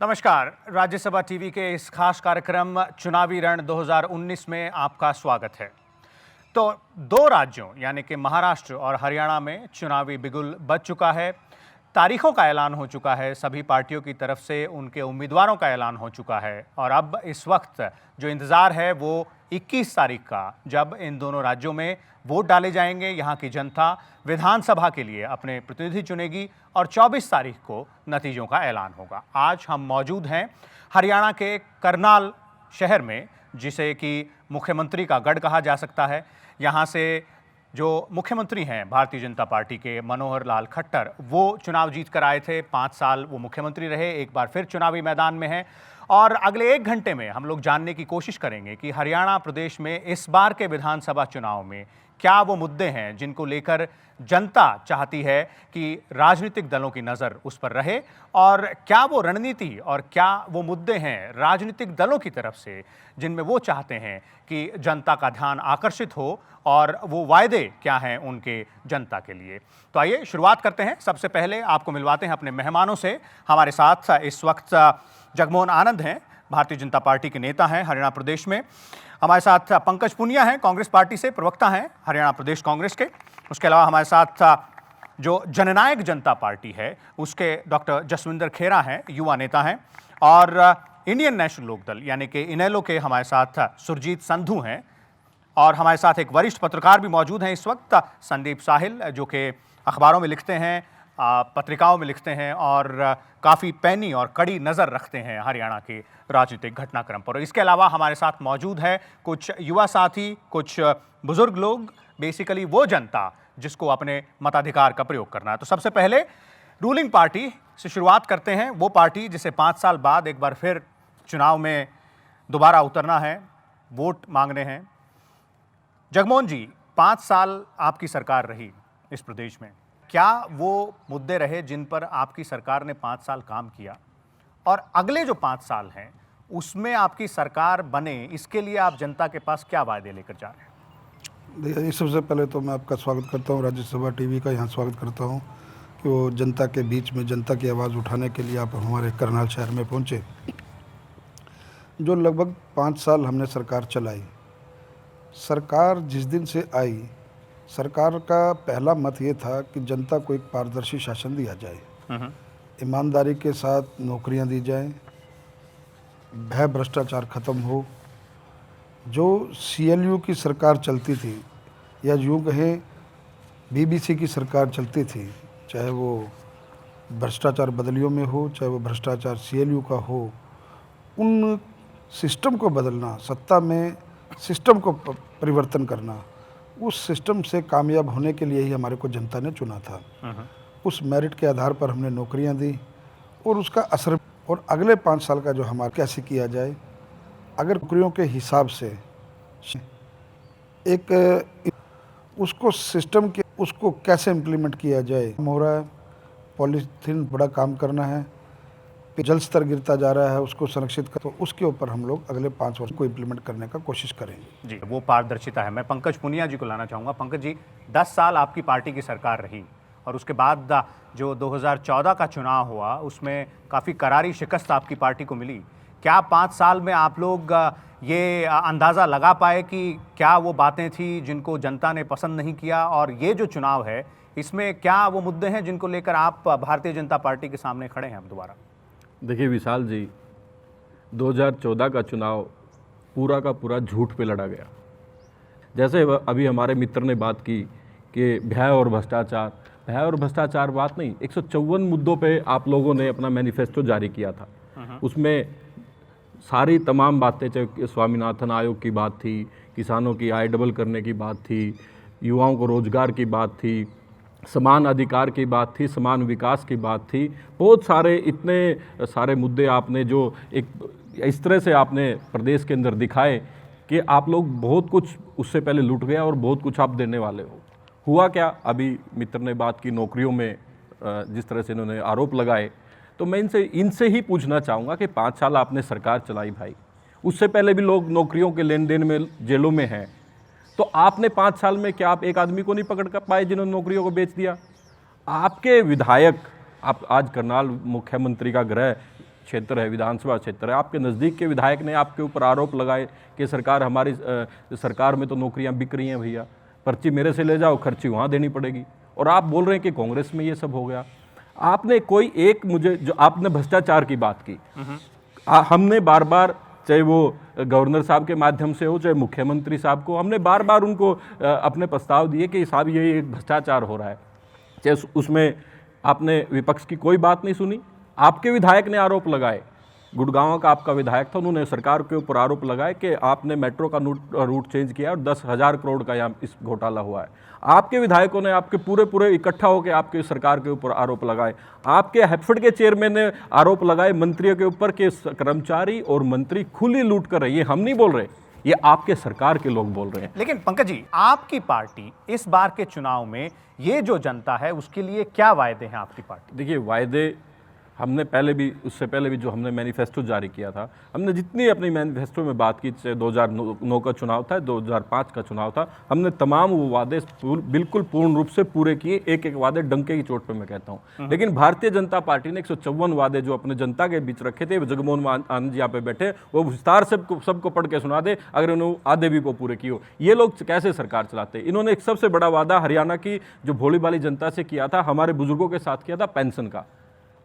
नमस्कार। राज्यसभा टीवी के इस खास कार्यक्रम चुनावी रण 2019 में आपका स्वागत है। तो दो राज्यों यानी कि महाराष्ट्र और हरियाणा में चुनावी बिगुल बज चुका है। तारीखों का ऐलान हो चुका है, सभी पार्टियों की तरफ से उनके उम्मीदवारों का ऐलान हो चुका है और अब इस वक्त जो इंतज़ार है वो 21 तारीख का, जब इन दोनों राज्यों में वोट डाले जाएंगे। यहाँ की जनता विधानसभा के लिए अपने प्रतिनिधि चुनेगी और 24 तारीख को नतीजों का ऐलान होगा। आज हम मौजूद हैं हरियाणा के करनाल शहर में, जिसे कि मुख्यमंत्री का गढ़ कहा जा सकता है। यहाँ से जो मुख्यमंत्री हैं भारतीय जनता पार्टी के मनोहर लाल खट्टर, वो चुनाव जीत कर आए थे। 5 साल वो मुख्यमंत्री रहे, एक बार फिर चुनावी मैदान में हैं और अगले 1 घंटे में हम लोग जानने की कोशिश करेंगे कि हरियाणा प्रदेश में इस बार के विधानसभा चुनाव में क्या वो मुद्दे हैं जिनको लेकर जनता चाहती है कि राजनीतिक दलों की नज़र उस पर रहे, और क्या वो रणनीति और क्या वो मुद्दे हैं राजनीतिक दलों की तरफ से जिनमें वो चाहते हैं कि जनता का ध्यान आकर्षित हो, और वो वायदे क्या हैं उनके जनता के लिए। तो आइए शुरुआत करते हैं। सबसे पहले आपको मिलवाते हैं अपने मेहमानों से। हमारे साथ इस वक्त जगमोहन आनंद हैं, भारतीय जनता पार्टी के नेता हैं हरियाणा प्रदेश में। हमारे साथ पंकज पुनिया हैं, कांग्रेस पार्टी से प्रवक्ता हैं हरियाणा प्रदेश कांग्रेस के। उसके अलावा हमारे साथ जो जननायक जनता पार्टी है उसके डॉक्टर जसविंदर खेरा हैं, युवा नेता हैं। और इंडियन नेशनल लोकदल यानी कि इनेलो के हमारे साथ सुरजीत संधू हैं। और हमारे साथ एक वरिष्ठ पत्रकार भी मौजूद हैं इस वक्त, संदीप साहिल, जो कि अखबारों में लिखते हैं, पत्रिकाओं में लिखते हैं और काफ़ी पैनी और कड़ी नज़र रखते हैं हरियाणा के राजनीतिक घटनाक्रम पर। इसके अलावा हमारे साथ मौजूद है कुछ युवा साथी, कुछ बुजुर्ग लोग, बेसिकली वो जनता जिसको अपने मताधिकार का प्रयोग करना है। तो सबसे पहले रूलिंग पार्टी से शुरुआत करते हैं, वो पार्टी जिसे 5 साल बाद एक बार फिर चुनाव में दोबारा उतरना है, वोट मांगने हैं। जगमोहन जी, 5 साल आपकी सरकार रही इस प्रदेश में, क्या वो मुद्दे रहे जिन पर आपकी सरकार ने 5 साल काम किया, और अगले जो 5 साल हैं उसमें आपकी सरकार बने, इसके लिए आप जनता के पास क्या वायदे लेकर जा रहे हैं? देखिए, सबसे पहले तो मैं आपका स्वागत करता हूं, राज्यसभा टीवी का यहाँ स्वागत करता हूं कि वो जनता के बीच में जनता की आवाज़ उठाने के लिए आप हमारे करनाल शहर में पहुँचे। जो लगभग 5 साल हमने सरकार चलाई, सरकार जिस दिन से आई, सरकार का पहला मत ये था कि जनता को एक पारदर्शी शासन दिया जाए, ईमानदारी के साथ नौकरियां दी जाएं, भय भ्रष्टाचार खत्म हो। जो CLU की सरकार चलती थी, या यूँ कहें BBC की सरकार चलती थी, चाहे वो भ्रष्टाचार बदलियों में हो, चाहे वो भ्रष्टाचार CLU का हो, उन सिस्टम को बदलना, सत्ता में सिस्टम को परिवर्तन करना, उस सिस्टम से कामयाब होने के लिए ही हमारे को जनता ने चुना था। उस मेरिट के आधार पर हमने नौकरियां दी और उसका असर, और अगले 5 साल का जो हमारा कैसे किया जाए, अगर नौकरियों के हिसाब से एक उसको सिस्टम के उसको कैसे इम्प्लीमेंट किया जाए हो रहा है। पॉलीथीन बड़ा काम करना है, जल स्तर गिरता जा रहा है, उसको संरक्षित कर, तो उसके ऊपर हम लोग अगले 5 वर्ष को इम्प्लीमेंट करने का कोशिश करेंगे। जी, वो पारदर्शिता है। मैं पंकज पुनिया जी को लाना चाहूँगा। पंकज जी, 10 साल आपकी पार्टी की सरकार रही और उसके बाद जो 2014 का चुनाव हुआ उसमें काफ़ी करारी शिकस्त आपकी पार्टी को मिली। क्या 5 साल में आप लोग ये अंदाज़ा लगा पाए कि क्या वो बातें थी जिनको जनता ने पसंद नहीं किया, और ये जो चुनाव है इसमें क्या वो मुद्दे हैं जिनको लेकर आप भारतीय जनता पार्टी के सामने खड़े हैं अब दोबारा? देखिए विशाल जी, 2014 का चुनाव पूरा का पूरा झूठ पे लड़ा गया। जैसे अभी हमारे मित्र ने बात की कि भय और भ्रष्टाचार बात नहीं, 154 मुद्दों पे आप लोगों ने अपना मैनिफेस्टो जारी किया था। उसमें सारी तमाम बातें, चाहे स्वामीनाथन आयोग की बात थी, किसानों की आय डबल करने की बात थी, युवाओं को रोजगार की बात थी, समान अधिकार की बात थी, समान विकास की बात थी, बहुत सारे इतने सारे मुद्दे आपने जो एक इस तरह से आपने प्रदेश के अंदर दिखाए कि आप लोग बहुत कुछ उससे पहले लूट गया और बहुत कुछ आप देने वाले हो। हुआ क्या? अभी मित्र ने बात की नौकरियों में जिस तरह से इन्होंने आरोप लगाए, तो मैं इनसे ही पूछना चाहूँगा कि 5 साल आपने सरकार चलाई भाई, उससे पहले भी लोग नौकरियों के लेन देन में जेलों में हैं, तो आपने 5 साल में क्या आप एक आदमी को नहीं पकड़ कर पाए जिन्होंने नौकरियों को बेच दिया? आपके विधायक, आप आज करनाल मुख्यमंत्री का गृह क्षेत्र है, विधानसभा क्षेत्र है, आपके नज़दीक के विधायक ने आपके ऊपर आरोप लगाए कि सरकार हमारी सरकार में तो नौकरियां बिक रही हैं भैया, पर्ची मेरे से ले जाओ, खर्ची वहाँ देनी पड़ेगी, और आप बोल रहे हैं कि कांग्रेस में ये सब हो गया। आपने कोई एक मुझे जो आपने भ्रष्टाचार की बात की, हमने बार बार, चाहे वो गवर्नर साहब के माध्यम से हो, चाहे मुख्यमंत्री साहब को, हमने बार बार उनको अपने प्रस्ताव दिए कि साहब ये एक भ्रष्टाचार हो रहा है, चाहे उसमें आपने विपक्ष की कोई बात नहीं सुनी। आपके विधायक ने आरोप लगाए, गुड़गांव का आपका विधायक था, उन्होंने सरकार के ऊपर आरोप लगाए कि आपने मेट्रो का रूट चेंज किया और 10,000 करोड़ का यहाँ इस घोटाला हुआ है। आपके विधायकों ने आपके पूरे इकट्ठा होकर आपके सरकार के ऊपर आरोप लगाए। आपके हैफेड के चेयरमैन ने आरोप लगाए मंत्रियों के ऊपर कि कर्मचारी और मंत्री खुली लूट कर रहे। ये हम नहीं बोल रहे, ये आपके सरकार के लोग बोल रहे हैं। लेकिन पंकज जी, आपकी पार्टी इस बार के चुनाव में ये जो जनता है उसके लिए क्या वायदे हैं आपकी पार्टी? देखिए, वायदे हमने पहले भी, उससे पहले भी जो हमने मैनिफेस्टो जारी किया था, हमने जितनी अपनी मैनिफेस्टो में बात की, चाहे 2009 का चुनाव था, 2005 का चुनाव था, हमने तमाम वो वादे बिल्कुल पूर्ण रूप से पूरे किए। एक एक वादे डंके की चोट पे मैं कहता हूँ। लेकिन भारतीय जनता पार्टी ने 154 वादे जो अपने जनता के बीच रखे थे, जगमोहन आनंद जी यहाँ पे बैठे, वो विस्तार से सबको पढ़ के सुना दे, अगर उन्होंने आधे भी को पूरे किए हो। ये लोग कैसे सरकार चलाते? इन्होंने एक सबसे बड़ा वादा हरियाणा की जो भोली भाली जनता से किया था, हमारे बुजुर्गों के साथ किया था, पेंशन का।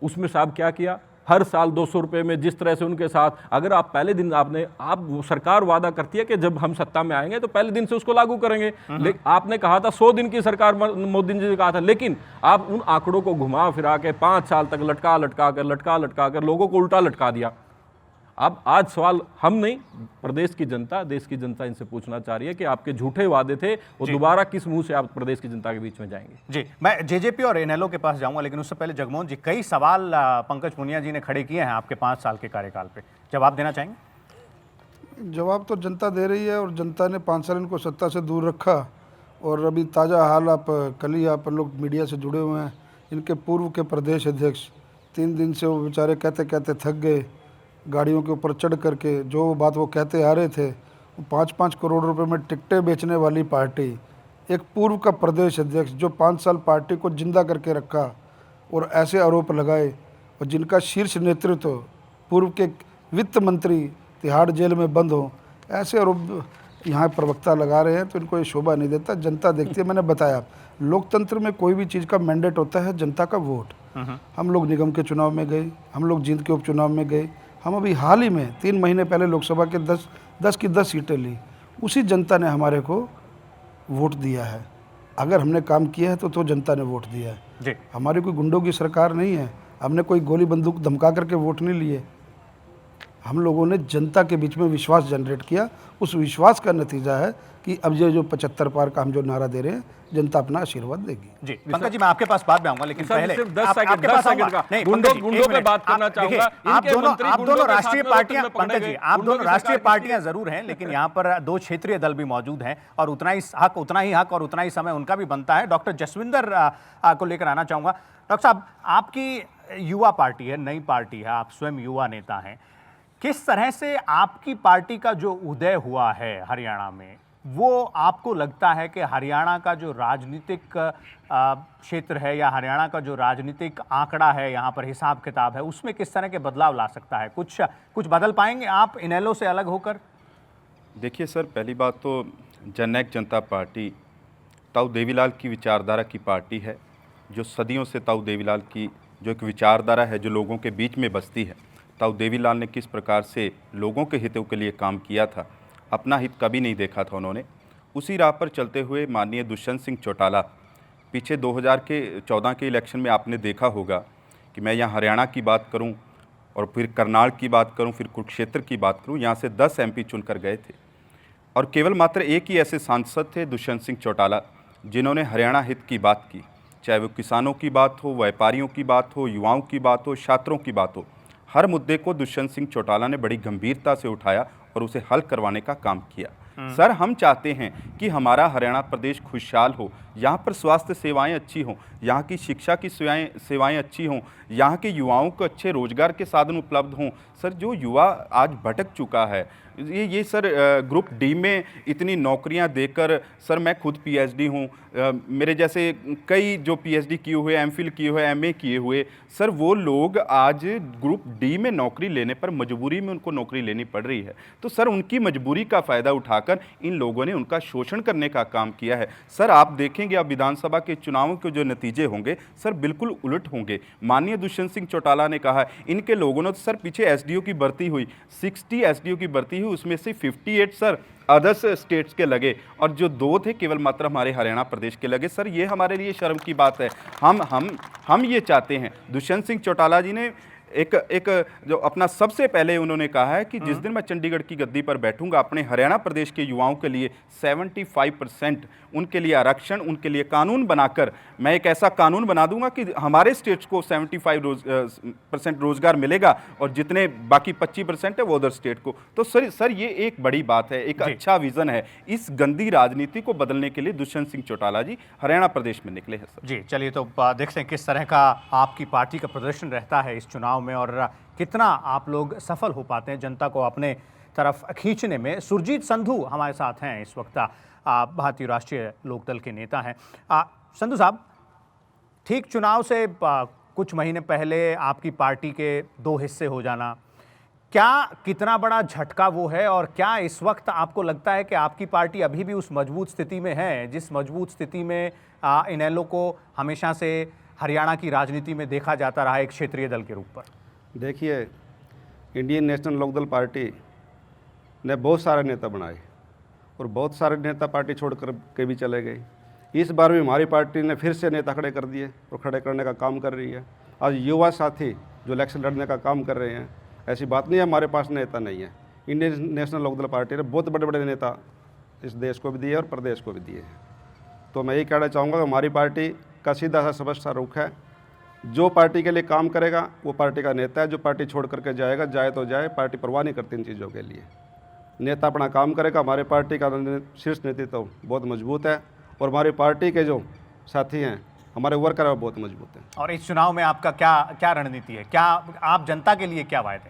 उसमें साहब क्या किया? हर साल 200 रुपये में जिस तरह से उनके साथ, अगर आप पहले दिन आप सरकार वादा करती है कि जब हम सत्ता में आएंगे तो पहले दिन से उसको लागू करेंगे। लेकिन आपने कहा था 100 दिन की सरकार, मोदी जी ने कहा था, लेकिन आप उन आंकड़ों को घुमा फिरा के 5 साल तक लटका कर लोगों को उल्टा लटका दिया। अब आज सवाल हम नहीं, प्रदेश की जनता, देश की जनता इनसे पूछना चाह रही है कि आपके झूठे वादे थे, वो दोबारा किस मुंह से आप प्रदेश की जनता के बीच में जाएंगे? जी, मैं जेजेपी और इनेलो के पास जाऊंगा, लेकिन उससे पहले जगमोहन जी, कई सवाल पंकज पुनिया जी ने खड़े किए हैं आपके 5 साल के कार्यकाल पे, जवाब देना चाहेंगे? जवाब तो जनता दे रही है, और जनता ने 5 साल इनको सत्ता से दूर रखा। और अभी ताज़ा हाल कल ही आप लोग मीडिया से जुड़े हुए हैं, इनके पूर्व के प्रदेश अध्यक्ष 3 दिन से वो बेचारे कहते कहते थक गए, गाड़ियों के ऊपर चढ़ करके जो बात वो कहते आ रहे थे, 5-5 करोड़ रुपए में टिकटें बेचने वाली पार्टी, एक पूर्व का प्रदेश अध्यक्ष जो 5 साल पार्टी को जिंदा करके रखा और ऐसे आरोप लगाए, और जिनका शीर्ष नेतृत्व पूर्व के वित्त मंत्री तिहाड़ जेल में बंद हो, ऐसे आरोप यहाँ प्रवक्ता लगा रहे हैं, तो इनको ये शोभा नहीं देता। जनता देखती है। मैंने बताया, लोकतंत्र में कोई भी चीज़ का मैंडेट होता है जनता का वोट। हम लोग निगम के चुनाव में गए, हम लोग जींद के उपचुनाव में गए, हम अभी हाल ही में 3 महीने पहले लोकसभा के 10 की 10 सीटें ली। उसी जनता ने हमारे को वोट दिया है। अगर हमने काम किया है तो जनता ने वोट दिया है जी। हमारी कोई गुंडों की सरकार नहीं है, हमने कोई गोली बंदूक धमका करके वोट नहीं लिए। हम लोगों ने जनता के बीच में विश्वास जनरेट किया। उस विश्वास का नतीजा है कि अब ये जो 75 पार का हम जो नारा दे रहे हैं, जनता अपना आशीर्वाद देगी। जी, पंकज जी, मैं आपके पास बाद में आऊंगा, लेकिन पहले सिर्फ 10 सेकंड का गुंडों पे बात करना चाहूंगा। आप दोनों राष्ट्रीय पार्टियां, पंकज जी, आप दोनों राष्ट्रीय पार्टियां जरूर हैं, लेकिन यहाँ पर 2 क्षेत्रीय दल भी मौजूद हैं, और उतना ही हक और उतना ही समय उनका भी बनता है। डॉक्टर जसविंदर को लेकर आना चाहूंगा। डॉक्टर साहब, आपकी युवा पार्टी है, नई पार्टी है, आप स्वयं युवा नेता हैं। किस तरह से आपकी पार्टी का जो उदय हुआ है हरियाणा में, वो आपको लगता है कि हरियाणा का जो राजनीतिक क्षेत्र है, या हरियाणा का जो राजनीतिक आंकड़ा है, यहाँ पर हिसाब किताब है, उसमें किस तरह के बदलाव ला सकता है? कुछ बदल पाएंगे आप इनेलो से अलग होकर? देखिए सर, पहली बात तो जननायक जनता पार्टी ताऊ देवीलाल की विचारधारा की पार्टी है, जो सदियों से ताऊ देवीलाल की जो एक विचारधारा है, जो लोगों के बीच में बसती है। ताऊ देवीलाल ने किस प्रकार से लोगों के हितों के लिए काम किया था, अपना हित कभी नहीं देखा था उन्होंने। उसी राह पर चलते हुए माननीय दुष्यंत सिंह चौटाला, पीछे 2014 के इलेक्शन में आपने देखा होगा कि मैं यहाँ हरियाणा की बात करूँ और फिर करनाल की बात करूँ, फिर कुरुक्षेत्र की बात करूँ, यहाँ से 10 MP चुनकर गए थे, और केवल मात्र एक ही ऐसे सांसद थे, दुष्यंत सिंह चौटाला, जिन्होंने हरियाणा हित की बात की। चाहे वो किसानों की बात हो, व्यापारियों की बात हो, युवाओं की बात हो, छात्रों की बात हो, हर मुद्दे को दुष्यंत सिंह चौटाला ने बड़ी गंभीरता से उठाया और उसे हल करवाने का काम किया। सर, हम चाहते हैं कि हमारा हरियाणा प्रदेश खुशहाल हो, यहाँ पर स्वास्थ्य सेवाएं अच्छी हों, यहाँ की शिक्षा की सेवाएं अच्छी हों, यहाँ के युवाओं को अच्छे रोजगार के साधन उपलब्ध हों। सर, जो युवा आज भटक चुका है, ये सर ग्रुप डी में इतनी नौकरियां देकर, सर मैं खुद पीएचडी हूँ, मेरे जैसे कई जो पीएचडी किए हुए, एमफिल किए हुए, एमए किए हुए, सर वो लोग आज ग्रुप डी में नौकरी लेने पर मजबूरी में उनको नौकरी लेनी पड़ रही है। तो सर उनकी मजबूरी का फ़ायदा उठाकर इन लोगों ने उनका शोषण करने का काम किया है। सर आप देखेंगे, अब विधानसभा के चुनावों के जो नतीजे होंगे सर बिल्कुल उलट होंगे। माननीय दुष्यंत सिंह चौटाला ने कहा, इनके लोगों ने तो सर पीछे एसडीओ की भर्ती हुई, 60 एसडीओ की भर्ती हुई, उसमें से 58 सर अदर्स स्टेट्स के लगे और जो 2 थे केवल मात्र हमारे हरियाणा प्रदेश के लगे। सर ये हमारे लिए शर्म की बात है। हम ये चाहते हैं, दुष्यंत सिंह चौटाला जी ने एक जो अपना सबसे पहले उन्होंने कहा है कि जिस दिन मैं चंडीगढ़ की गद्दी पर बैठूंगा, अपने हरियाणा प्रदेश के युवाओं के लिए 75% उनके लिए आरक्षण, उनके लिए कानून बनाकर मैं एक ऐसा कानून बना दूंगा कि हमारे स्टेट्स को 75% रोजगार मिलेगा और जितने बाकी 25% है वो अदर स्टेट को। तो सर ये एक बड़ी बात है, एक अच्छा विजन है। इस गंदी राजनीति को बदलने के लिए दुष्यंत सिंह चौटाला जी हरियाणा प्रदेश में निकले हैं। सर जी, चलिए तो देखते हैं किस तरह का आपकी पार्टी का प्रदर्शन रहता है इस चुनाव में और कितना आप लोग सफल हो पाते हैं जनता को अपने तरफ खींचने में। सुरजीत संधू हमारे साथ हैं इस वक्त, भारतीय राष्ट्रीय लोकदल के नेता हैं। संधू साहब, ठीक चुनाव से कुछ महीने पहले आपकी पार्टी के 2 हिस्से हो जाना, क्या कितना बड़ा झटका वो है और क्या इस वक्त आपको लगता है कि आपकी पार्टी अभी भी उस मजबूत स्थिति में है जिस मजबूत स्थिति में इनेलो को हमेशा से हरियाणा की राजनीति में देखा जाता रहा एक क्षेत्रीय दल के रूप पर? देखिए, इंडियन नेशनल लोकदल पार्टी ने बहुत सारे नेता बनाए और बहुत सारे नेता पार्टी छोड़कर के भी चले गए। इस बार भी हमारी पार्टी ने फिर से नेता खड़े कर दिए और खड़े करने का काम कर रही है। आज युवा साथी जो इलेक्शन लड़ने का काम कर रहे हैं, ऐसी बात नहीं है हमारे पास नेता नहीं है। इंडियन नेशनल लोकदल पार्टी ने बहुत बड़े बड़े नेता इस देश को भी दिए और प्रदेश को भी दिए हैं। तो मैं यही कहना चाहूँगा कि हमारी पार्टी का सीधा सा स्पष्ट सा रुख है, जो पार्टी के लिए काम करेगा वो पार्टी का नेता है, जो पार्टी छोड़ करके जाएगा जाए तो जाए, पार्टी परवाह नहीं करती इन चीज़ों के लिए। नेता अपना काम करेगा। हमारी पार्टी का शीर्ष नेतृत्व तो बहुत मजबूत है और हमारी पार्टी के जो साथी हैं, हमारे वर्कर हैं, बहुत मजबूत हैं। और इस चुनाव में आपका क्या रणनीति है? क्या आप जनता के लिए क्या वायदे?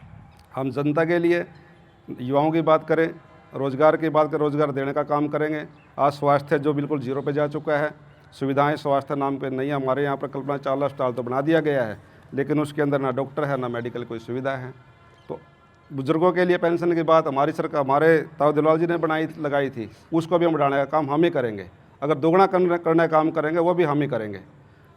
हम जनता के लिए युवाओं की बात करें, रोज़गार की बात करें, रोज़गार देने का काम करेंगे। आज स्वास्थ्य जो बिल्कुल जीरो पे जा चुका है, सुविधाएं स्वास्थ्य नाम पे नहीं है। हमारे यहाँ पर कल्पना चावला अस्पताल तो बना दिया गया है, लेकिन उसके अंदर ना डॉक्टर है ना मेडिकल कोई सुविधा है। तो बुजुर्गों के लिए पेंशन की बात हमारी सरकार, हमारे ताऊ दिलवाल जी ने लगाई थी, उसको भी हम बढ़ाने का काम हम ही करेंगे। अगर दोगुना करने का काम करेंगे वो भी हम ही करेंगे।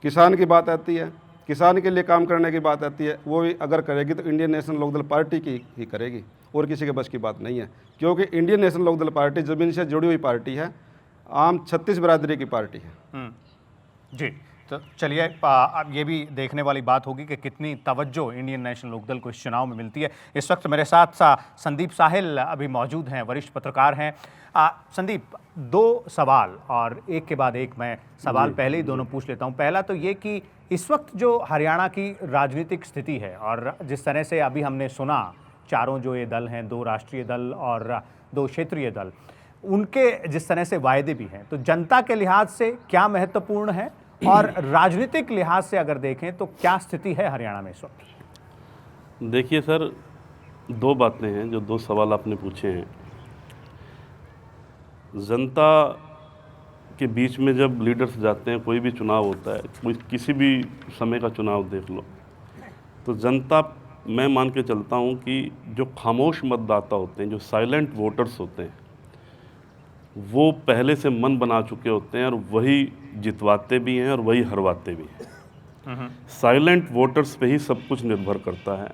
किसान की बात आती है, किसान के लिए काम करने की बात आती है, वो भी अगर करेगी तो इंडियन नेशनल लोकदल पार्टी की ही करेगी और किसी के बस की बात नहीं है। क्योंकि इंडियन नेशनल लोकदल पार्टी ज़मीन से जुड़ी हुई पार्टी है, आम 36 बिरादरी की पार्टी है। जी, तो चलिए अब ये भी देखने वाली बात होगी कि कितनी तवज्जो इंडियन नेशनल लोकदल को इस चुनाव में मिलती है। इस वक्त मेरे साथ संदीप साहिल अभी मौजूद हैं, वरिष्ठ पत्रकार हैं। संदीप, 2 सवाल और एक के बाद एक मैं सवाल पहले ही दोनों पूछ लेता हूं। पहला तो ये कि इस वक्त जो हरियाणा की राजनीतिक स्थिति है और जिस तरह से अभी हमने सुना, चारों जो ये दल हैं, 2 राष्ट्रीय दल और 2 क्षेत्रीय दल, उनके जिस तरह से वायदे भी हैं, तो जनता के लिहाज से क्या महत्वपूर्ण है और राजनीतिक लिहाज से अगर देखें तो क्या स्थिति है हरियाणा में इस वक्त? देखिए सर, 2 बातें हैं जो 2 सवाल आपने पूछे हैं। जनता के बीच में जब लीडर्स जाते हैं, कोई भी चुनाव होता है, कोई किसी भी समय का चुनाव देख लो, तो जनता, मैं मान के चलता हूँ कि जो खामोश मतदाता होते हैं, जो साइलेंट वोटर्स होते हैं, वो पहले से मन बना चुके होते हैं और वही जितवाते भी हैं और वही हरवाते भी हैं। साइलेंट वोटर्स पे ही सब कुछ निर्भर करता है।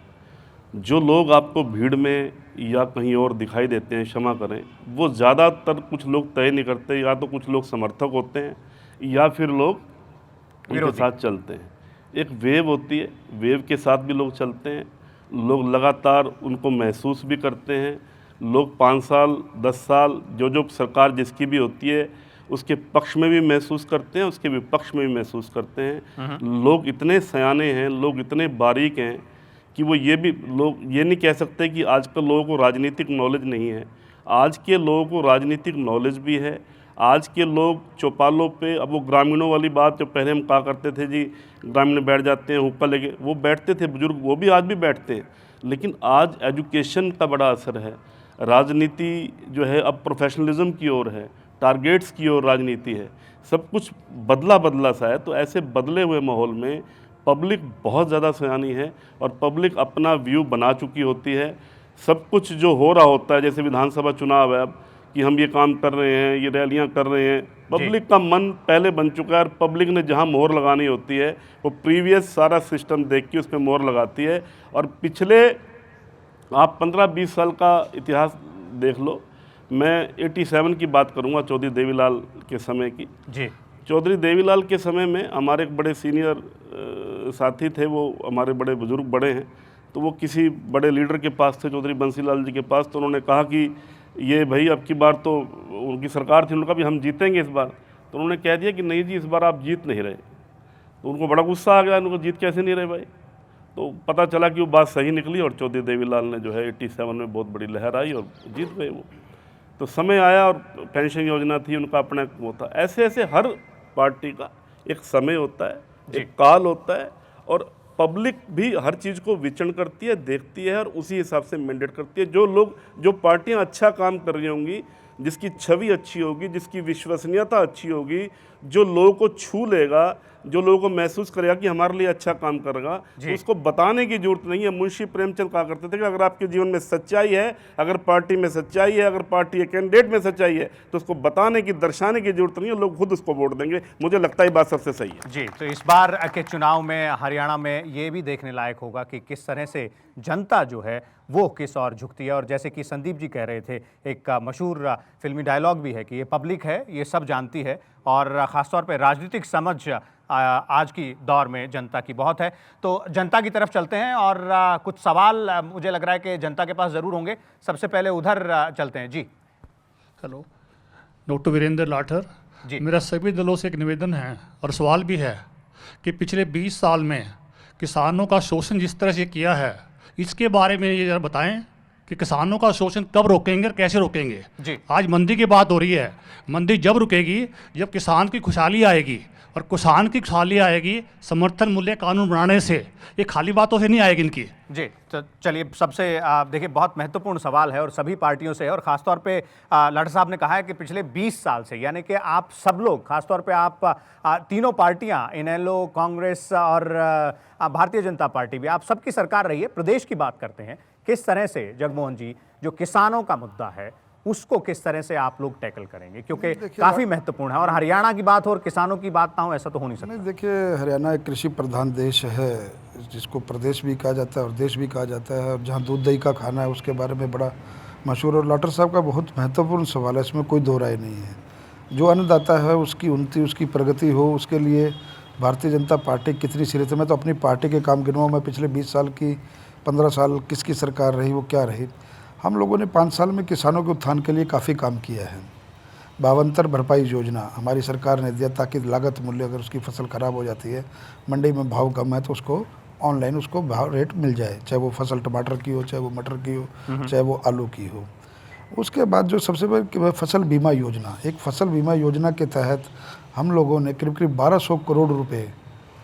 जो लोग आपको भीड़ में या कहीं और दिखाई देते हैं, क्षमा करें, वो ज़्यादातर कुछ लोग तय नहीं करते, या तो कुछ लोग समर्थक होते हैं या फिर लोग उनके साथ चलते हैं। एक वेव होती है, वेव के साथ भी लोग चलते हैं, लोग लगातार उनको महसूस भी करते हैं। लोग 5 साल 10 साल जो सरकार जिसकी भी होती है उसके पक्ष में भी महसूस करते हैं, उसके विपक्ष में भी महसूस करते हैं। लोग इतने सयाने हैं, लोग इतने बारीक हैं कि वो ये भी लोग ये नहीं कह सकते कि आजकल लोगों को राजनीतिक नॉलेज नहीं है। आज के लोगों को राजनीतिक नॉलेज भी है। आज के लोग चौपालों पे, अब वो ग्रामीणों वाली बात जो पहले हम कहा करते थे जी ग्रामीण बैठ जाते हैं हुक्का लेके, वो बैठते थे बुजुर्ग, वो भी आज भी बैठते हैं। लेकिन आज एजुकेशन का बड़ा असर है। राजनीति जो है अब प्रोफेशनलिज्म की ओर है, टारगेट्स की ओर राजनीति है, सब कुछ बदला बदला सा है। तो ऐसे बदले हुए माहौल में पब्लिक बहुत ज़्यादा सयानी है और पब्लिक अपना व्यू बना चुकी होती है। सब कुछ जो हो रहा होता है, जैसे विधानसभा चुनाव है अब, कि हम ये काम कर रहे हैं, ये रैलियां कर रहे हैं, पब्लिक का मन पहले बन चुका है और पब्लिक ने जहां मोहर लगानी होती है वो प्रीवियस सारा सिस्टम देख के उस पर मोहर लगाती है। और पिछले आप 15-20 साल का इतिहास देख लो। मैं 87 की बात करूंगा, चौधरी देवीलाल के समय की। जी। चौधरी देवीलाल के समय में हमारे एक बड़े सीनियर साथी थे, वो हमारे बड़े बुजुर्ग बड़े हैं, तो वो किसी बड़े लीडर के पास थे, चौधरी बंसीलाल जी के पास। तो उन्होंने कहा कि ये भाई अब की बार तो उनकी सरकार थी, उन्होंने कहा भी हम जीतेंगे इस बार। तो उन्होंने कह दिया कि नहीं जी इस बार आप जीत नहीं रहे। तो उनको बड़ा गुस्सा आ गया, उनको जीत कैसे नहीं रहे भाई। तो पता चला कि वो बात सही निकली और चौधरी देवीलाल ने जो है 87 में बहुत बड़ी लहर आई और जीत गए वो। तो समय आया और पेंशन योजना थी, उनका अपना वो था। ऐसे ऐसे हर पार्टी का एक समय होता है, एक काल होता है और पब्लिक भी हर चीज़ को विचरण करती है, देखती है और उसी हिसाब से मैंडेट करती है। जो पार्टियां अच्छा काम कर रही होंगी, जिसकी छवि अच्छी होगी, जिसकी विश्वसनीयता अच्छी होगी, जो लोगों को छू लेगा, जो लोगों को महसूस करेगा कि हमारे लिए अच्छा काम करेगा, तो उसको बताने की जरूरत नहीं है। मुंशी प्रेमचंद कहा करते थे कि अगर आपके जीवन में सच्चाई है, अगर पार्टी में सच्चाई है, अगर पार्टी के कैंडिडेट में सच्चाई है, तो उसको बताने की, दर्शाने की जरूरत नहीं है, लोग खुद उसको वोट देंगे। मुझे लगता है ये बात सबसे सही है। जी, तो इस बार के चुनाव में हरियाणा में ये भी देखने लायक होगा कि किस तरह से जनता जो है वो किस ओर झुकती है। और जैसे कि संदीप जी कह रहे थे, एक मशहूर फिल्मी डायलॉग भी है कि ये पब्लिक है, ये सब जानती है और ख़ासतौर पे राजनीतिक समझ आज की दौर में जनता की बहुत है। तो जनता की तरफ चलते हैं और कुछ सवाल मुझे लग रहा है कि जनता के पास ज़रूर होंगे। सबसे पहले उधर चलते हैं। जी हेलो, डॉक्टर वीरेंद्र लाठर जी। मेरा सभी दलों से एक निवेदन है और सवाल भी है कि पिछले 20 साल में किसानों का शोषण जिस तरह से किया है, इसके बारे में ये जरा बताएं कि किसानों का शोषण कब रोकेंगे और कैसे रोकेंगे। जी। आज मंदी की बात हो रही है, मंदी जब रुकेगी जब किसान की खुशहाली आएगी, और किसान की खुशहाली आएगी समर्थन मूल्य कानून बनाने से। ये खाली बातों से नहीं आएगी इनकी। जी, तो चलिए सबसे देखिए बहुत महत्वपूर्ण सवाल है और सभी पार्टियों से है। और ख़ासतौर पे लाठर साहब ने कहा है कि पिछले 20 साल से, यानी कि आप सब लोग, ख़ासतौर पे आप तीनों पार्टियां, इनेलो, कांग्रेस और भारतीय जनता पार्टी भी, आप सबकी सरकार रही है। प्रदेश की बात करते हैं, किस तरह से जगमोहन जी जो किसानों का मुद्दा है उसको किस तरह से आप लोग टैकल करेंगे, क्योंकि काफ़ी महत्वपूर्ण है। और हरियाणा की बात हो और किसानों की बात ना हो, ऐसा तो हो नहीं सकता। नहीं, देखिए हरियाणा एक कृषि प्रधान देश है, जिसको प्रदेश भी कहा जाता है और देश भी कहा जाता है, और जहाँ दूध दही का खाना है उसके बारे में बड़ा मशहूर। और लाठर साहब का बहुत महत्वपूर्ण सवाल है, इसमें कोई दो राय नहीं है। जो अन्नदाता है उसकी उन्नति, उसकी प्रगति हो, उसके लिए भारतीय जनता पार्टी कितनी सीरियस है। मैं तो अपनी पार्टी के काम गिनवाऊँ, मैं पिछले 20 साल की 15 साल किसकी सरकार रही, वो क्या रही। हम लोगों ने 5 साल में किसानों के उत्थान के लिए काफ़ी काम किया है। भावांतर भरपाई योजना हमारी सरकार ने दिया, ताकि लागत मूल्य, अगर उसकी फसल ख़राब हो जाती है, मंडी में भाव कम है, तो उसको ऑनलाइन उसको भाव रेट मिल जाए, चाहे वो फसल टमाटर की हो, चाहे वो मटर की हो, चाहे वो आलू की हो। उसके बाद जो सबसे बड़ी फसल बीमा योजना, एक फसल बीमा योजना के तहत हम लोगों ने करीब 1200 करोड़ रुपए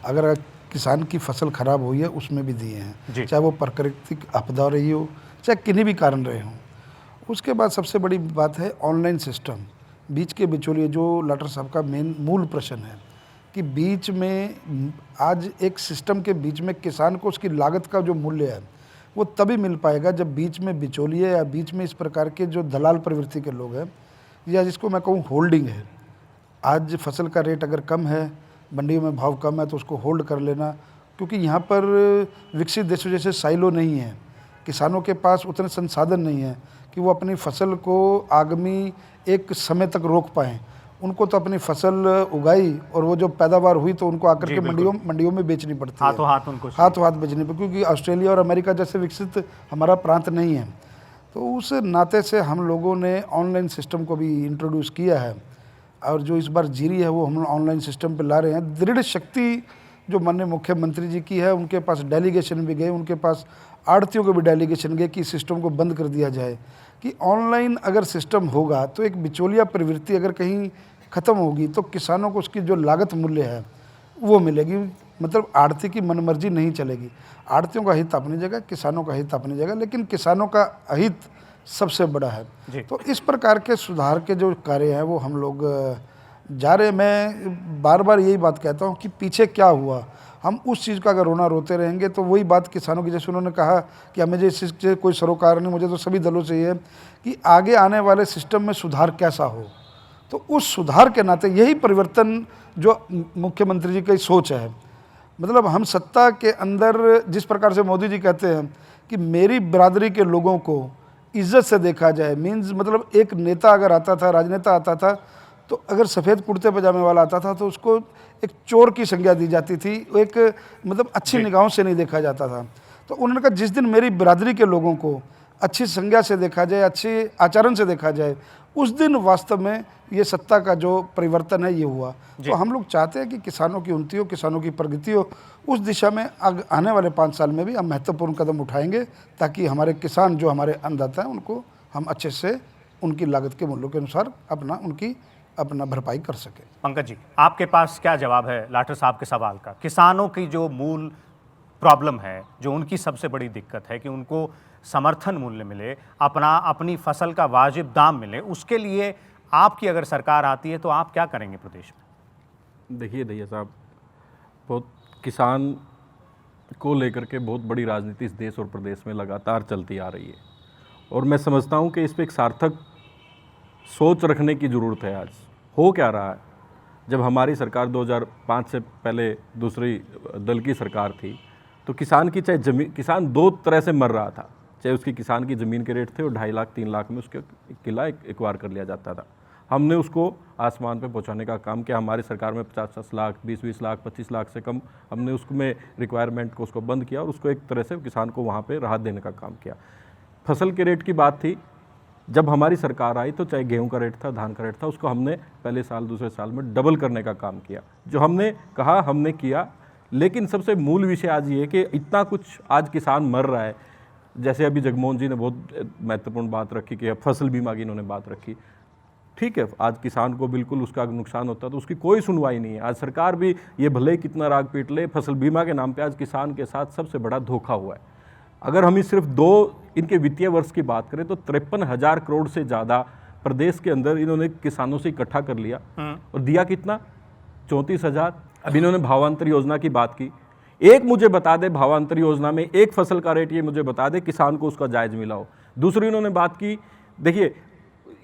अगर किसान की फसल खराब हुई है उसमें भी दिए हैं, चाहे वो प्राकृतिक आपदा रही हो, चाहे किन्हीं भी कारण रहे हों। उसके बाद सबसे बड़ी बात है ऑनलाइन सिस्टम, बीच के बिचौलिए, जो लाठर साहब का मेन मूल प्रश्न है कि बीच में आज एक सिस्टम के बीच में किसान को उसकी लागत का जो मूल्य है वो तभी मिल पाएगा जब बीच में बिचौलिए या बीच में इस प्रकार के जो दलाल प्रवृत्ति के लोग हैं, या जिसको मैं कहूँ होल्डिंग है। आज फसल का रेट अगर कम है, मंडियों में भाव कम है, तो उसको होल्ड कर लेना, क्योंकि यहाँ पर विकसित देशों जैसे साइलो नहीं है, किसानों के पास उतने संसाधन नहीं है कि वो अपनी फसल को आगामी एक समय तक रोक पाएँ। उनको तो अपनी फसल उगाई और वो जो पैदावार हुई तो उनको आकर के मंडियों में बेचनी पड़ती है, हाथों हाथ उनको, हाथों हाथ बेचनी पड़ती, क्योंकि ऑस्ट्रेलिया और अमेरिका जैसे विकसित हमारा प्रांत नहीं है। तो उस नाते से हम लोगों ने ऑनलाइन सिस्टम को भी इंट्रोड्यूस किया है, और जो इस बार जीरी है वो हम ऑनलाइन सिस्टम पे ला रहे हैं। दृढ़ शक्ति जो माननीय मुख्यमंत्री जी की है, उनके पास डेलीगेशन भी गए, उनके पास आड़तियों को भी डेलीगेशन गए कि सिस्टम को बंद कर दिया जाए, कि ऑनलाइन अगर सिस्टम होगा तो एक बिचौलिया प्रवृत्ति अगर कहीं ख़त्म होगी तो किसानों को उसकी जो लागत मूल्य है वो मिलेगी, मतलब आड़ती की मनमर्जी नहीं चलेगी। आड़तियों का हित अपनी जगह, किसानों का हित अपनी जगह, लेकिन किसानों का हित सबसे बड़ा है। तो इस प्रकार के सुधार के जो कार्य हैं वो हम लोग जा रहे। मैं बार बार यही बात कहता हूँ कि पीछे क्या हुआ, हम उस चीज़ का अगर रोना रोते रहेंगे तो वही बात किसानों की, जैसे उन्होंने कहा कि हमें इस चीज़ से कोई सरोकार नहीं, मुझे तो सभी दलों से ये है कि आगे आने वाले सिस्टम में सुधार कैसा हो। तो उस सुधार के नाते यही परिवर्तन जो मुख्यमंत्री जी की सोच है, मतलब हम सत्ता के अंदर जिस प्रकार से मोदी जी कहते हैं कि मेरी बिरादरी के लोगों को इज्जत से देखा जाए, मीन्स मतलब एक नेता अगर आता था, राजनेता आता था, तो अगर सफ़ेद कुर्ते पजामे वाला आता था तो उसको एक चोर की संज्ञा दी जाती थी, एक मतलब अच्छी निगाहों से नहीं देखा जाता था। तो उन्होंने कहा जिस दिन मेरी बिरादरी के लोगों को अच्छी संज्ञा से देखा जाए, अच्छे आचरण से देखा जाए, उस दिन वास्तव में ये सत्ता का जो परिवर्तन है ये हुआ। तो हम लोग चाहते हैं कि किसानों की उन्नति हो, किसानों की प्रगति हो। उस दिशा में आने वाले 5 साल में भी हम महत्वपूर्ण कदम उठाएंगे ताकि हमारे किसान जो हमारे अन्नदाता हैं उनको हम अच्छे से उनकी लागत के मूल्यों के अनुसार अपना भरपाई कर सके। पंकज जी, आपके पास क्या जवाब है लाठर साहब के सवाल का? किसानों की जो मूल प्रॉब्लम है, जो उनकी सबसे बड़ी दिक्कत है कि उनको समर्थन मूल्य मिले, अपनी फसल का वाजिब दाम मिले, उसके लिए आपकी अगर सरकार आती है तो आप क्या करेंगे प्रदेश में? देखिए दहिया साहब, बहुत किसान को लेकर के बहुत बड़ी राजनीति इस देश और प्रदेश में लगातार चलती आ रही है और मैं समझता हूँ कि इस पर एक सार्थक सोच रखने की ज़रूरत है। आज हो क्या रहा है, जब हमारी सरकार 2005 से पहले दूसरी दल की सरकार थी तो किसान की चाहे ज़मीन, किसान 2 तरह से मर रहा था, चाहे उसकी किसान की ज़मीन के रेट थे और 2.5 लाख 3 लाख में उसके किला एक्वायर कर लिया जाता था। हमने उसको आसमान पे पहुंचाने का काम किया। हमारी सरकार में 50-50 लाख, 20-20 लाख, 25 लाख से कम हमने उसमें रिक्वायरमेंट को उसको बंद किया और उसको एक तरह से किसान को वहाँ पे राहत देने का काम किया। फसल के रेट की बात थी, जब हमारी सरकार आई तो चाहे गेहूं का रेट था, धान का रेट था, उसको हमने पहले साल दूसरे साल में डबल करने का काम किया। जो हमने कहा हमने किया, लेकिन सबसे मूल विषय आज ये है कि इतना कुछ आज किसान मर रहा है। जैसे अभी जगमोहन जी ने बहुत महत्वपूर्ण बात रखी कि फसल बीमा की इन्होंने बात रखी। ठीक है, आज किसान को बिल्कुल उसका नुकसान होता है तो उसकी कोई सुनवाई नहीं है। आज सरकार भी ये भले ही कितना राग पीट ले, फसल बीमा के नाम पे आज किसान के साथ सबसे बड़ा धोखा हुआ है। अगर हम सिर्फ 2 इनके वित्तीय वर्ष की बात करें तो 53,000 करोड़ से ज़्यादा प्रदेश के अंदर इन्होंने किसानों से इकट्ठा कर लिया और दिया कितना? 34,000। अब इन्होंने भावांतर योजना की बात की। एक मुझे बता दे भावांतर योजना में एक फसल का रेट ये मुझे बता दे किसान को उसका जायज़ मिला हो। दूसरी इन्होंने बात की, देखिए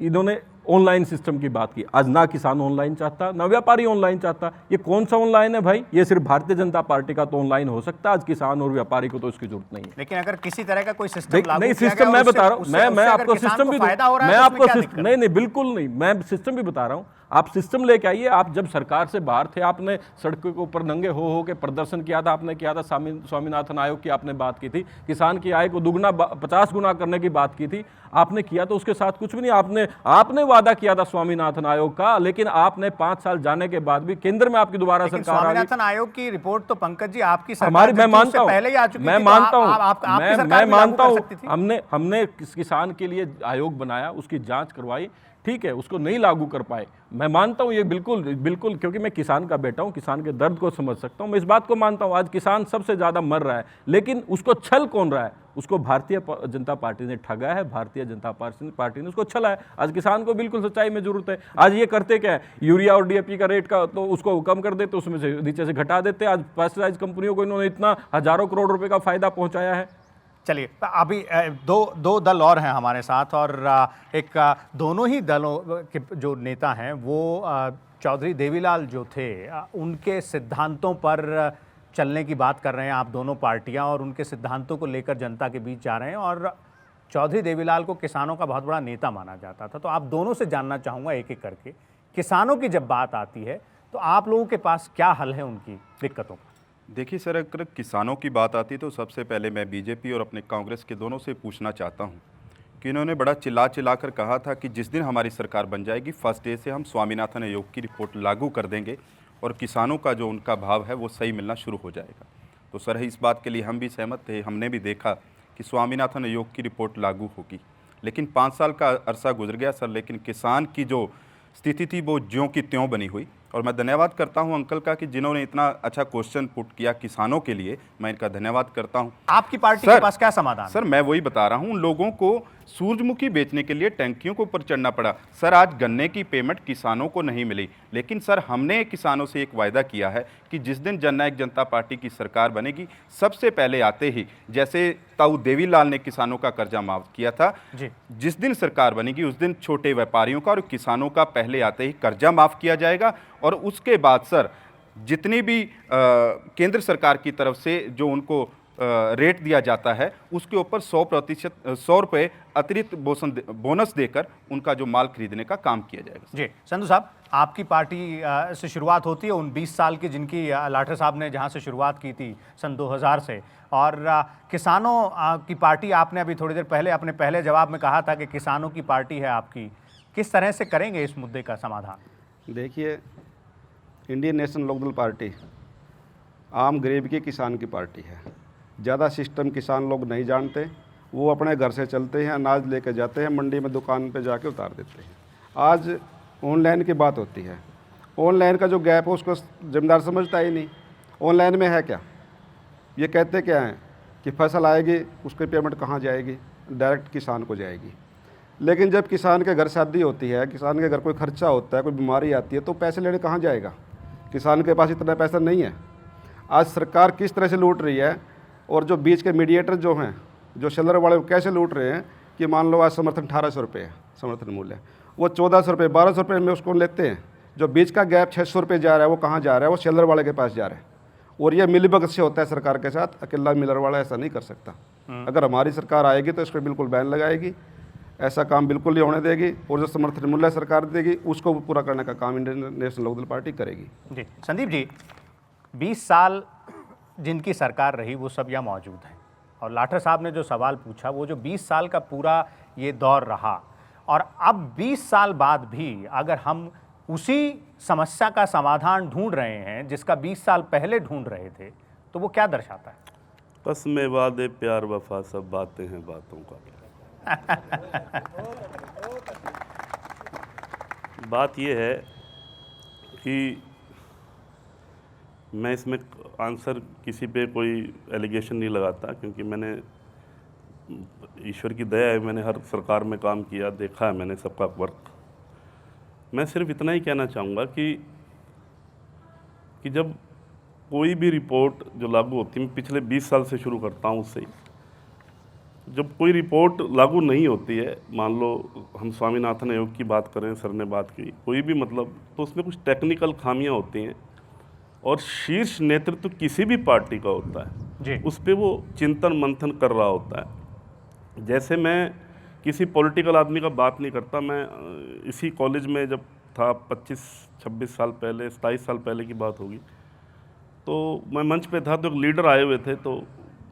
इन्होंने ऑनलाइन सिस्टम की बात की। आज ना किसान ऑनलाइन चाहता, ना व्यापारी ऑनलाइन चाहता। ये कौन सा ऑनलाइन है भाई? ये सिर्फ भारतीय जनता पार्टी का तो ऑनलाइन हो सकता है, आज किसान और व्यापारी को तो इसकी जरूरत नहीं है। लेकिन अगर किसी तरह का कोई सिस्टम लागू नहीं, किया सिस्टम गया, मैं बता रहा उससे- हूँ, मैं उससे आपको अगर किसान सिस्टम को भी फायदा हो रहा है मैं तो आपको उसमें क्या दिक्कत? नहीं बिल्कुल नहीं, मैं सिस्टम भी बता रहा हूँ। आप सिस्टम लेके आइए। आप जब सरकार से बाहर थे, आपने सड़कों के ऊपर नंगे हो के प्रदर्शन किया था, आपने किया था स्वामीनाथन आयोग की आपने बात की थी, किसान की आय को दुगना 50 गुना करने की बात की थी, आपने किया। तो उसके साथ कुछ भी नहीं, आपने वादा किया था स्वामीनाथन आयोग का, लेकिन आपने 5 साल जाने के बाद भी केंद्र में आपकी दोबारा सरकार आ गई। स्वामीनाथन आयोग की रिपोर्ट तो पंकज जी आपकी सरकार हमारी, मैं मानता हूं, पहले ही आ चुकी मैं थी, मानता हूं, मैं मानता हूं हमने किसान के लिए आयोग बनाया, उसकी जांच करवाई, ठीक है, उसको नहीं लागू कर पाए। मैं मानता हूं ये बिल्कुल, क्योंकि मैं किसान का बेटा हूं, किसान के दर्द को समझ सकता हूं। मैं इस बात को मानता हूं, आज किसान सबसे ज्यादा मर रहा है, लेकिन उसको छल कौन रहा है? उसको भारतीय जनता पार्टी ने ठगा है, भारतीय जनता पार्टी ने उसको छला है। आज किसान को बिल्कुल सच्चाई में जरूरत है। आज ये करते क्या है, यूरिया और डीएपी का रेट का तो उसको कम कर देते, उसमें से नीचे से घटा देते। आज पेस्टिसाइड कंपनियों को इन्होंने इतना हजारों करोड़ रुपए का फायदा पहुंचाया है। चलिए, अभी दो दल और हैं हमारे साथ और एक दोनों ही दलों के जो नेता हैं वो चौधरी देवीलाल जो थे उनके सिद्धांतों पर चलने की बात कर रहे हैं आप दोनों पार्टियां, और उनके सिद्धांतों को लेकर जनता के बीच जा रहे हैं। और चौधरी देवीलाल को किसानों का बहुत बड़ा नेता माना जाता था। तो आप दोनों से जानना चाहूँगा एक एक करके, किसानों की जब बात आती है तो आप लोगों के पास क्या हल है उनकी दिक्कतों का? देखिए सर, अगर किसानों की बात आती तो सबसे पहले मैं बीजेपी और अपने कांग्रेस के दोनों से पूछना चाहता हूं कि इन्होंने बड़ा चिल्ला कर कहा था कि जिस दिन हमारी सरकार बन जाएगी फर्स्ट डे से हम स्वामीनाथन आयोग की रिपोर्ट लागू कर देंगे और किसानों का जो उनका भाव है वो सही मिलना शुरू हो जाएगा। तो सर इस बात के लिए हम भी सहमत थे। हमने भी देखा कि स्वामीनाथन आयोग की रिपोर्ट लागू होगी, लेकिन 5 साल का अरसा गुजर गया सर, लेकिन किसान की जो स्थिति थी वो ज्यों की त्यों बनी हुई। और मैं धन्यवाद करता हूं अंकल का कि जिन्होंने इतना अच्छा क्वेश्चन पुट किया किसानों के लिए, मैं इनका धन्यवाद करता हूं। आपकी पार्टी के पास क्या समाधान? सर मैं वही बता रहा हूं, उन लोगों को सूरजमुखी बेचने के लिए टैंकियों के ऊपर चढ़ना पड़ा। सर आज गन्ने की पेमेंट किसानों को नहीं मिली, लेकिन सर हमने किसानों से एक वायदा किया है कि जिस दिन जननायक जनता पार्टी की सरकार बनेगी, सबसे पहले आते ही जैसे ताऊ देवीलाल ने किसानों का कर्जा माफ किया था, जिस दिन सरकार बनेगी उस दिन छोटे व्यापारियों का और किसानों का पहले आते ही कर्जा माफ किया जाएगा। और उसके बाद सर जितनी भी केंद्र सरकार की तरफ से जो उनको रेट दिया जाता है उसके ऊपर 100% 100 रुपये अतिरिक्त बोनस देकर उनका जो माल खरीदने का काम किया जाएगा। जी संधू साहब, आपकी पार्टी से शुरुआत होती है उन 20 साल की जिनकी लाठर साहब ने जहां से शुरुआत की थी सन 2000 से, और किसानों की पार्टी आपने अभी थोड़ी देर पहले अपने पहले जवाब में कहा था कि किसानों की पार्टी है आपकी। किस तरह से करेंगे इस मुद्दे का समाधान? देखिए, इंडियन नेशनल लोकदल पार्टी आम गरीब की किसान की पार्टी है। ज़्यादा सिस्टम किसान लोग नहीं जानते, वो अपने घर से चलते हैं, अनाज लेके जाते हैं, मंडी में दुकान पे जाके उतार देते हैं। आज ऑनलाइन की बात होती है, ऑनलाइन का जो गैप है उसको जिम्मेदार समझता ही नहीं। ऑनलाइन में है क्या, ये कहते क्या हैं कि फसल आएगी उसकी पेमेंट कहाँ जाएगी, डायरेक्ट किसान को जाएगी। लेकिन जब किसान के घर शादी होती है, किसान के घर कोई खर्चा होता है, कोई बीमारी आती है, तो पैसे लेने कहाँ जाएगा? किसान के पास इतना पैसा नहीं है। आज सरकार किस तरह से लूट रही है, और जो बीच के मीडिएटर जो हैं, जो सेलर वाले, वो कैसे लूट रहे हैं कि मान लो आज समर्थन 1800 रुपये है समर्थन मूल्य, वो 1400 रुपये 1200 रुपये में उसको लेते हैं। जो बीच का गैप 600 रुपये जा रहा है वो कहाँ जा रहा है? वो सेलर वाले के पास जा रहा है। और ये मिलीभगत से होता है सरकार के साथ, अकेला मिलर वाला ऐसा नहीं कर सकता। अगर हमारी सरकार आएगी तो इस पर बिल्कुल बैन लगाएगी, ऐसा काम बिल्कुल नहीं होने देगी, और जो समर्थन मूल्य सरकार देगी उसको पूरा करने का काम इंडियन नेशनल लोकदल पार्टी करेगी। जी संदीप जी, 20 साल जिनकी सरकार रही वो सब यहाँ मौजूद हैं, और लाठर साहब ने जो सवाल पूछा वो जो 20 साल का पूरा ये दौर रहा, और अब 20 साल बाद भी अगर हम उसी समस्या का समाधान ढूंढ रहे हैं जिसका 20 साल पहले ढूंढ रहे थे, तो वो क्या दर्शाता है? बस में वादे प्यार वफा सब बातें हैं बातों का। बात ये है कि मैं इसमें आंसर किसी पे कोई एलिगेशन नहीं लगाता, क्योंकि मैंने ईश्वर की दया है, मैंने हर सरकार में काम किया, देखा है मैंने सबका वर्क। मैं सिर्फ इतना ही कहना चाहूँगा कि जब कोई भी रिपोर्ट जो लागू होती है, मैं पिछले 20 साल से शुरू करता हूँ उससे ही, जब कोई रिपोर्ट लागू नहीं होती है, मान लो हम स्वामीनाथन आयोग की बात करें, सर ने बात की, कोई भी मतलब, तो उसमें कुछ टेक्निकल खामियां होती हैं, और शीर्ष नेतृत्व किसी भी पार्टी का होता है, उस पर वो चिंतन मंथन कर रहा होता है। जैसे मैं किसी पॉलिटिकल आदमी का बात नहीं करता, मैं इसी कॉलेज में जब था 25-26 साल पहले, 27 साल पहले की बात होगी, तो मैं मंच पे था, तो एक लीडर आए हुए थे, तो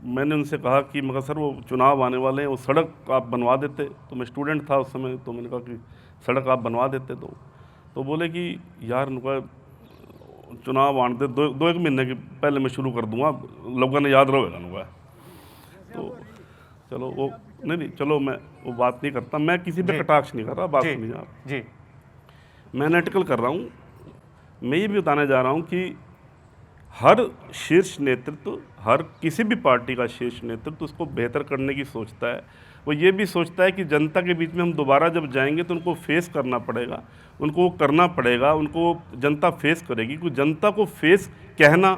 मैंने उनसे कहा कि मगर सर वो चुनाव आने वाले हैं, वो सड़क आप बनवा देते। तो मैं स्टूडेंट था उस समय, तो मैंने कहा कि सड़क आप बनवा देते। तो बोले कि यार उनका चुनाव आने दे, दो एक महीने के पहले मैं शुरू कर दूंगा, लोगों ने याद रहेगा उनका। तो चलो वो नहीं चलो मैं वो बात नहीं करता, मैं किसी पे कटाक्ष नहीं कर रहा, बात सुनिए आप जी। मैं एनालिटिकल कर रहा हूँ, मैं ये भी बताने जा रहा हूँ कि हर शीर्ष नेतृत्व, हर किसी भी पार्टी का शीर्ष नेतृत्व उसको बेहतर करने की सोचता है। वो ये भी सोचता है कि जनता के बीच में हम दोबारा जब जाएंगे तो उनको फेस करना पड़ेगा, उनको वो करना पड़ेगा, उनको जनता फेस करेगी। क्योंकि जनता को फेस कहना,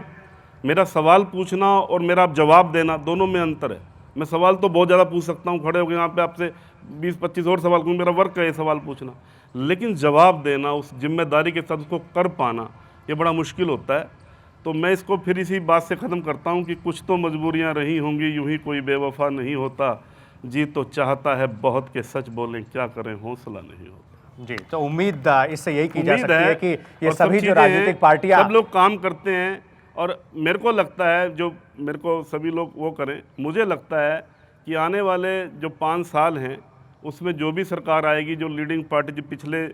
मेरा सवाल पूछना और मेरा जवाब देना, दोनों में अंतर है। मैं सवाल तो बहुत ज़्यादा पूछ सकता हूँ, खड़े हो गए यहाँ पे आपसे 20-25 और सवाल करूँ, मेरा वर्क है ये सवाल पूछना, लेकिन जवाब देना, उस जिम्मेदारी के साथ उसको कर पाना, ये बड़ा मुश्किल होता है। तो मैं इसको फिर इसी बात से ख़त्म करता हूँ कि कुछ तो मजबूरियाँ रही होंगी, यूं ही कोई बेवफा नहीं होता, जी तो चाहता है बहुत के सच बोलें, क्या करें हौसला नहीं होता। जी, तो उम्मीद इससे यही की जा सकती है कि ये सभी जो राजनीतिक पार्टियां, सब लोग काम करते हैं, और मेरे को लगता है, जो मेरे को सभी लोग वो करें, मुझे लगता है कि आने वाले जो 5 साल हैं उसमें जो भी सरकार आएगी, जो लीडिंग पार्टी जो पिछले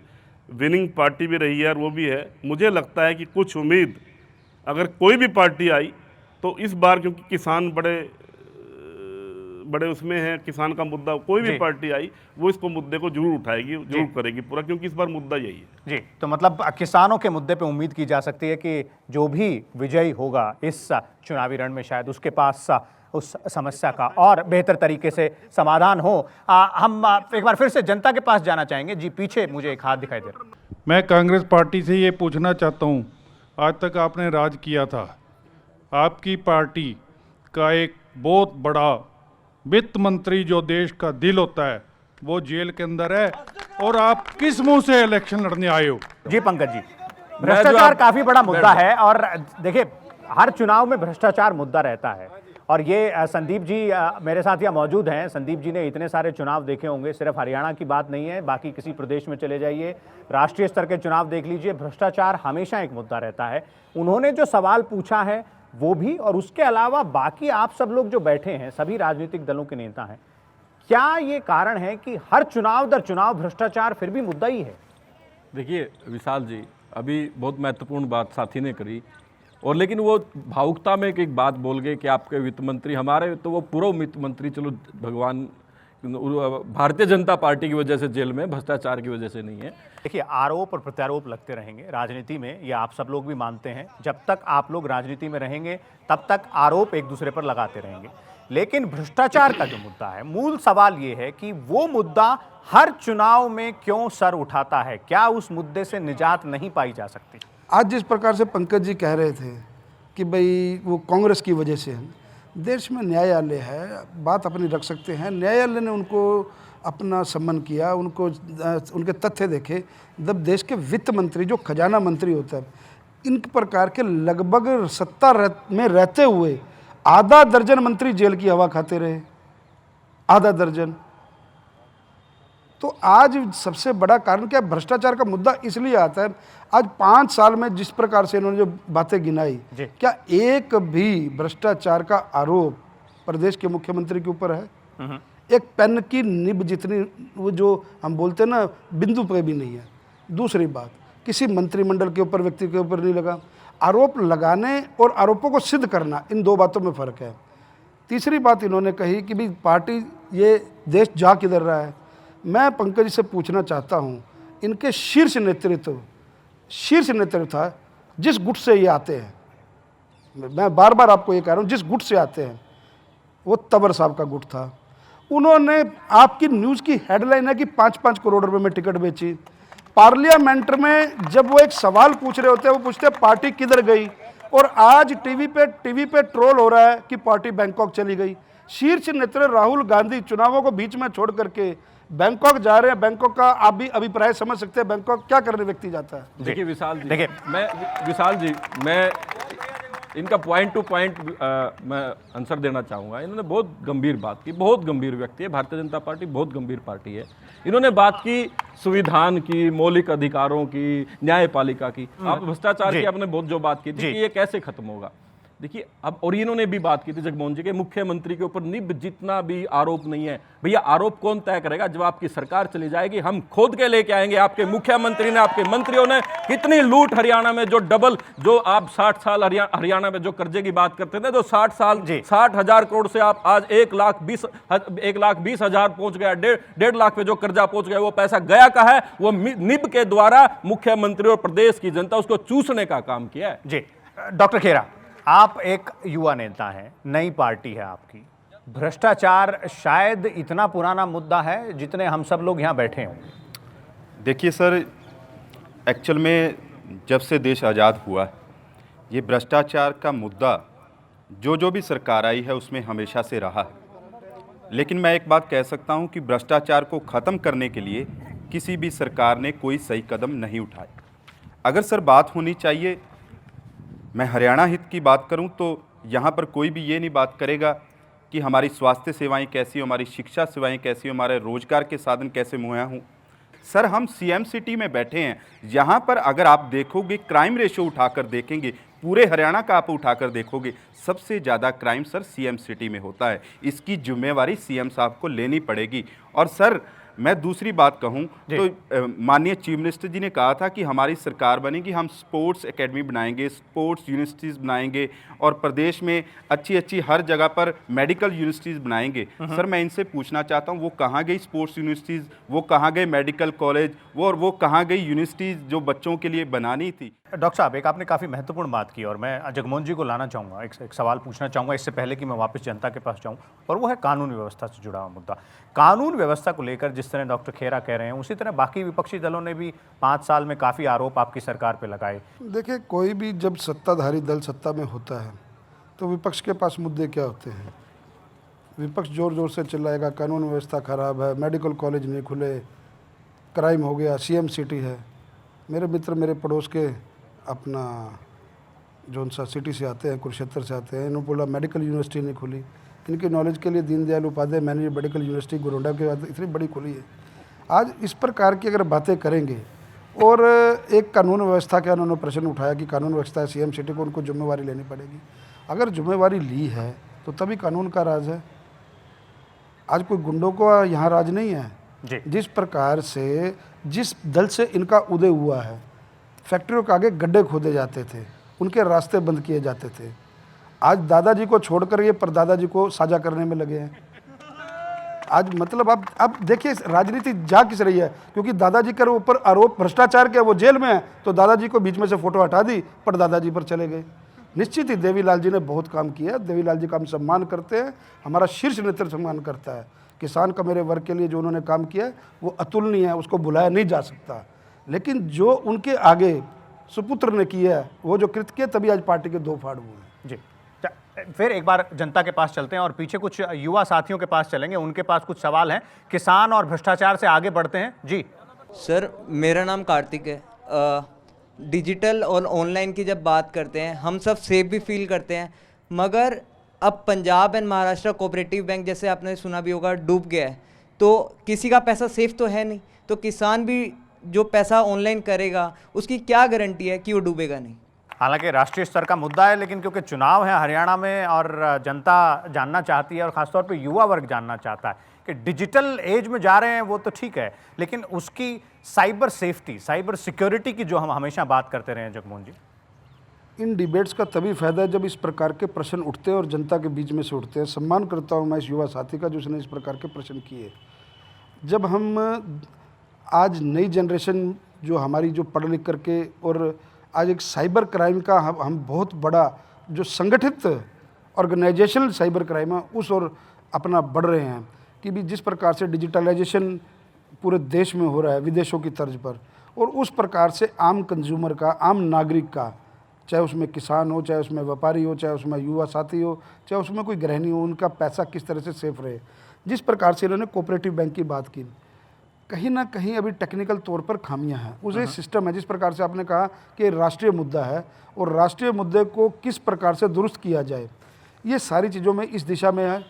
विनिंग पार्टी भी रही है और वो भी है। मुझे लगता है कि कुछ उम्मीद अगर कोई भी पार्टी आई तो इस बार, क्योंकि किसान बड़े उसमें है, किसान का मुद्दा, कोई भी पार्टी आई वो इसको मुद्दे को जरूर उठाएगी, जरूर करेगी पूरा, क्योंकि इस बार मुद्दा यही है। जी, तो मतलब किसानों के मुद्दे पे उम्मीद की जा सकती है कि जो भी विजयी होगा इस चुनावी रण में शायद उसके पास उस समस्या का और बेहतर तरीके से समाधान हो। हम एक बार फिर से जनता के पास जाना चाहेंगे। जी, पीछे मुझे एक हाथ दिखाई दे रहा है। मैं कांग्रेस पार्टी से ये पूछना चाहता हूँ, आज तक आपने राज किया था, आपकी पार्टी का एक बहुत बड़ा वित्त मंत्री जो देश का दिल होता है वो जेल के अंदर है, और आप किस मुंह से इलेक्शन लड़ने आए हो? जी पंकज जी, भ्रष्टाचार काफी बड़ा मुद्दा है और देखिए हर चुनाव में भ्रष्टाचार मुद्दा रहता है। और ये संदीप जी मेरे साथ यहाँ मौजूद हैं। संदीप जी ने इतने सारे चुनाव देखे होंगे, सिर्फ हरियाणा की बात नहीं है, बाकी किसी प्रदेश में चले जाइए, राष्ट्रीय स्तर के चुनाव देख लीजिए, भ्रष्टाचार हमेशा एक मुद्दा रहता है। उन्होंने जो सवाल पूछा है वो भी, और उसके अलावा बाकी आप सब लोग जो बैठे हैं, सभी राजनीतिक दलों के नेता हैं, क्या ये कारण है कि हर चुनाव दर चुनाव भ्रष्टाचार फिर भी मुद्दा ही है? देखिए विशाल जी, अभी बहुत महत्वपूर्ण बात साथी ने करी, और लेकिन वो भावुकता में एक बात बोल गए कि आपके वित्त मंत्री, हमारे तो वो पूर्व वित्त मंत्री, चलो भगवान, भारतीय जनता पार्टी की वजह से जेल में, भ्रष्टाचार की वजह से नहीं है। देखिए, आरोप और प्रत्यारोप लगते रहेंगे राजनीति में, ये आप सब लोग भी मानते हैं। जब तक आप लोग राजनीति में रहेंगे तब तक आरोप एक दूसरे पर लगाते रहेंगे। लेकिन भ्रष्टाचार का जो मुद्दा है, मूल सवाल ये है कि वो मुद्दा हर चुनाव में क्यों सर उठाता है? क्या उस मुद्दे से निजात नहीं पाई जा सकती? आज जिस प्रकार से पंकज जी कह रहे थे कि भाई वो कांग्रेस की वजह से है, देश में न्यायालय है, बात अपनी रख सकते हैं। न्यायालय ने उनको अपना सम्मान किया, उनको उनके तथ्य देखे। जब देश के वित्त मंत्री, जो खजाना मंत्री होता है, इन प्रकार के लगभग सत्ता में रहते हुए आधा दर्जन मंत्री जेल की हवा खाते रहे, आधा दर्जन। तो आज सबसे बड़ा कारण क्या, भ्रष्टाचार का मुद्दा इसलिए आता है। आज 5 साल में जिस प्रकार से इन्होंने जो बातें गिनाई, क्या एक भी भ्रष्टाचार का आरोप प्रदेश के मुख्यमंत्री के ऊपर है? एक पेन की निब जितनी, वो जो हम बोलते हैं ना, बिंदु पे भी नहीं है। दूसरी बात, किसी मंत्रिमंडल के ऊपर, व्यक्ति के ऊपर नहीं लगा। आरोप लगाने और आरोपों को सिद्ध करना, इन दो बातों में फ़र्क है। तीसरी बात इन्होंने कही कि भाई पार्टी, ये देश जा किधर रहा है। मैं पंकज से पूछना चाहता हूँ, इनके शीर्ष नेतृत्व था, जिस गुट से ये आते हैं, मैं बार बार आपको ये कह रहा हूँ, जिस गुट से आते हैं वो तंवर साहब का गुट था। उन्होंने, आपकी न्यूज़ की हेडलाइन है कि 5-5 करोड़ रुपए में टिकट बेची। पार्लियामेंट में जब वो एक सवाल पूछ रहे होते हैं, वो पूछते हैं पार्टी किधर गई, और आज टीवी पे ट्रोल हो रहा है कि पार्टी बैंकॉक चली गई। शीर्ष नेतृत्व राहुल गांधी चुनावों को बीच में छोड़ करके बैंकॉक जा रहे हैं। बैंकॉक का आप भी अभिप्राय समझ सकते हैं, बैंकॉक क्या करने व्यक्ति जाता है। देखिए विशाल जी, मैं इनका पॉइंट टू पॉइंट मैं आंसर देना चाहूँगा। इन्होंने बहुत गंभीर बात की, बहुत गंभीर व्यक्ति है, भारतीय जनता पार्टी बहुत गंभीर पार्टी है। इन्होंने बात की संविधान की, मौलिक अधिकारों की, न्यायपालिका की, आप भ्रष्टाचार की आपने बहुत जो बात की थी कि ये कैसे खत्म होगा। देखिए अब, और इन्होंने भी बात की थी जगमोहन जी के, मुख्यमंत्री के ऊपर निब जितना भी आरोप नहीं है। भैया आरोप कौन तय करेगा? जब आपकी सरकार चली जाएगी, हम खोद के लेके आएंगे। आपके मुख्यमंत्री ने, आपके मंत्रियों ने कितनी लूट हरियाणा में, जो डबल, जो आप 60 साल हरियाणा में जो कर्जे की बात करते थे, जो 60,000 करोड़ से आप आज 1,20,000 पहुंच गया, 1.5 लाख पे जो कर्जा पहुंच गया, वो पैसा गया कहाँ है? वो निब के द्वारा मुख्यमंत्री और प्रदेश की जनता उसको चूसने का काम किया है। जी, डॉक्टर खेरा, आप एक युवा नेता हैं, नई पार्टी है आपकी, भ्रष्टाचार शायद इतना पुराना मुद्दा है जितने हम सब लोग यहाँ बैठे हों। देखिए सर, एक्चुअल में जब से देश आज़ाद हुआ, ये भ्रष्टाचार का मुद्दा जो भी सरकार आई है उसमें हमेशा से रहा है। लेकिन मैं एक बात कह सकता हूँ कि भ्रष्टाचार को ख़त्म करने के लिए किसी भी सरकार ने कोई सही कदम नहीं उठाए। अगर सर बात होनी चाहिए, मैं हरियाणा हित की बात करूं तो यहाँ पर कोई भी ये नहीं बात करेगा कि हमारी स्वास्थ्य सेवाएं कैसी हो, हमारी शिक्षा सेवाएं कैसी हो, हमारे रोजगार के साधन कैसे मुहैया हों। सर हम सीएम सिटी में बैठे हैं, यहाँ पर अगर आप देखोगे, क्राइम रेशो उठाकर देखेंगे, पूरे हरियाणा का आप उठाकर देखोगे, सबसे ज़्यादा क्राइम सर सीएम सिटी में होता है। इसकी जिम्मेवारी सीएम साहब को लेनी पड़ेगी। और सर मैं दूसरी बात कहूं तो माननीय चीफ मिनिस्टर जी ने कहा था कि हमारी सरकार बनेगी, हम स्पोर्ट्स एकेडमी बनाएंगे, स्पोर्ट्स यूनिवर्सिटीज़ बनाएंगे और प्रदेश में अच्छी अच्छी हर जगह पर मेडिकल यूनिवर्सिटीज़ बनाएंगे। सर मैं इनसे पूछना चाहता हूं वो कहाँ गई स्पोर्ट्स यूनिवर्सिटीज़, वो कहाँ गए मेडिकल कॉलेज, वो कहाँ गई यूनिवर्सिटीज़ जो बच्चों के लिए बनानी थी। डॉक्टर साहब, एक आपने काफ़ी महत्वपूर्ण बात की और मैं जगमोहन जी को लाना चाहूँगा, एक सवाल पूछना चाहूँगा इससे पहले कि मैं वापस जनता के पास जाऊँ, और वो है कानून व्यवस्था से जुड़ा हुआ मुद्दा। कानून व्यवस्था को लेकर जिस तरह डॉक्टर खेरा कह रहे हैं, उसी तरह बाकी विपक्षी दलों ने भी 5 साल में काफ़ी आरोप आपकी सरकार पर लगाए। देखिए, कोई भी जब सत्ताधारी दल सत्ता में होता है तो विपक्ष के पास मुद्दे क्या होते हैं? विपक्ष ज़ोर ज़ोर से चिल्लाएगा कानून व्यवस्था खराब है, मेडिकल कॉलेज नहीं खुले, क्राइम हो गया, CM सिटी है। मेरे मित्र मेरे पड़ोस के अपना जो सा सिटी से आते हैं, कुरुक्षेत्र से आते हैं, इन्होंने बोला मेडिकल यूनिवर्सिटी नहीं खुली। इनकी नॉलेज के लिए दीनदयाल उपाध्याय मेडिकल यूनिवर्सिटी गोरंडा के बाद इतनी बड़ी खुली है। आज इस प्रकार की अगर बातें करेंगे और एक कानून व्यवस्था का उन्होंने प्रश्न उठाया कि कानून व्यवस्था CM सिटी को उनको जिम्मेवारी लेनी पड़ेगी। अगर जिम्मेवारी ली है तो तभी कानून का राज है। आज कोई गुंडों को यहाँ राज नहीं है। जिस प्रकार से जिस दल से इनका उदय हुआ है, फैक्ट्रियों के आगे गड्ढे खोदे जाते थे, उनके रास्ते बंद किए जाते थे। आज दादाजी को छोड़कर ये परदादाजी को साझा करने में लगे हैं। आज मतलब अब देखिए राजनीति जा किस रही है, क्योंकि दादाजी के ऊपर आरोप भ्रष्टाचार के, वो जेल में है, तो दादाजी को बीच में से फोटो हटा दी, पर दादाजी पर चले गए। निश्चित ही देवीलाल जी ने बहुत काम किया, देवीलाल जी का हम सम्मान करते हैं, हमारा शीर्ष नेतृत्व सम्मान करता है। किसान का मेरे वर्ग के लिए जो उन्होंने काम किया है वो अतुलनीय है, उसको भुलाया नहीं जा सकता। लेकिन जो उनके आगे सुपुत्र ने किया है, वो जो कृत्य किया, तभी आज पार्टी के 2 फाड़ हुए हैं। जी, फिर एक बार जनता के पास चलते हैं और पीछे कुछ युवा साथियों के पास चलेंगे, उनके पास कुछ सवाल हैं। किसान और भ्रष्टाचार से आगे बढ़ते हैं। जी सर, मेरा नाम कार्तिक है। डिजिटल और ऑनलाइन की जब बात करते हैं, हम सब सेफ भी फील करते हैं, मगर अब Punjab and Maharashtra cooperative bank जैसे आपने सुना भी होगा डूब गया है, तो किसी का पैसा सेफ तो है नहीं, तो किसान भी जो पैसा ऑनलाइन करेगा उसकी क्या गारंटी है कि वो डूबेगा नहीं? हालांकि राष्ट्रीय स्तर का मुद्दा है, लेकिन क्योंकि चुनाव है हरियाणा में और जनता जानना चाहती है और खासतौर पे युवा वर्ग जानना चाहता है कि डिजिटल एज में जा रहे हैं, वो तो ठीक है, लेकिन उसकी साइबर सेफ्टी, साइबर सिक्योरिटी की जो हम हमेशा बात करते रहे हैं जगमोहन जी। इन डिबेट्स का तभी फायदा है जब इस प्रकार के प्रश्न उठते हैं और जनता के बीच में से उठते हैं। सम्मान करता हूँ मैं इस युवा साथी का जिसने इस प्रकार के प्रश्न किए। जब हम आज नई जनरेशन जो हमारी जो पढ़ लिख करके और आज एक साइबर क्राइम का हम बहुत बड़ा जो संगठित ऑर्गेनाइजेशनल साइबर क्राइम है उस ओर अपना बढ़ रहे हैं कि भी जिस प्रकार से डिजिटलाइजेशन पूरे देश में हो रहा है विदेशों की तर्ज पर, और उस प्रकार से आम कंज्यूमर का, आम नागरिक का, चाहे उसमें किसान हो, चाहे उसमें व्यापारी हो, चाहे उसमें युवा साथी हो, चाहे उसमें कोई गृहिणी हो, उनका पैसा किस तरह से सेफ रहे। जिस प्रकार से इन्होंने कोऑपरेटिव बैंक की बात की, कहीं ना कहीं अभी टेक्निकल तौर पर खामियां हैं। उसे सिस्टम है, जिस प्रकार से आपने कहा कि राष्ट्रीय मुद्दा है और राष्ट्रीय मुद्दे को किस प्रकार से दुरुस्त किया जाए, ये सारी चीज़ों में इस दिशा में है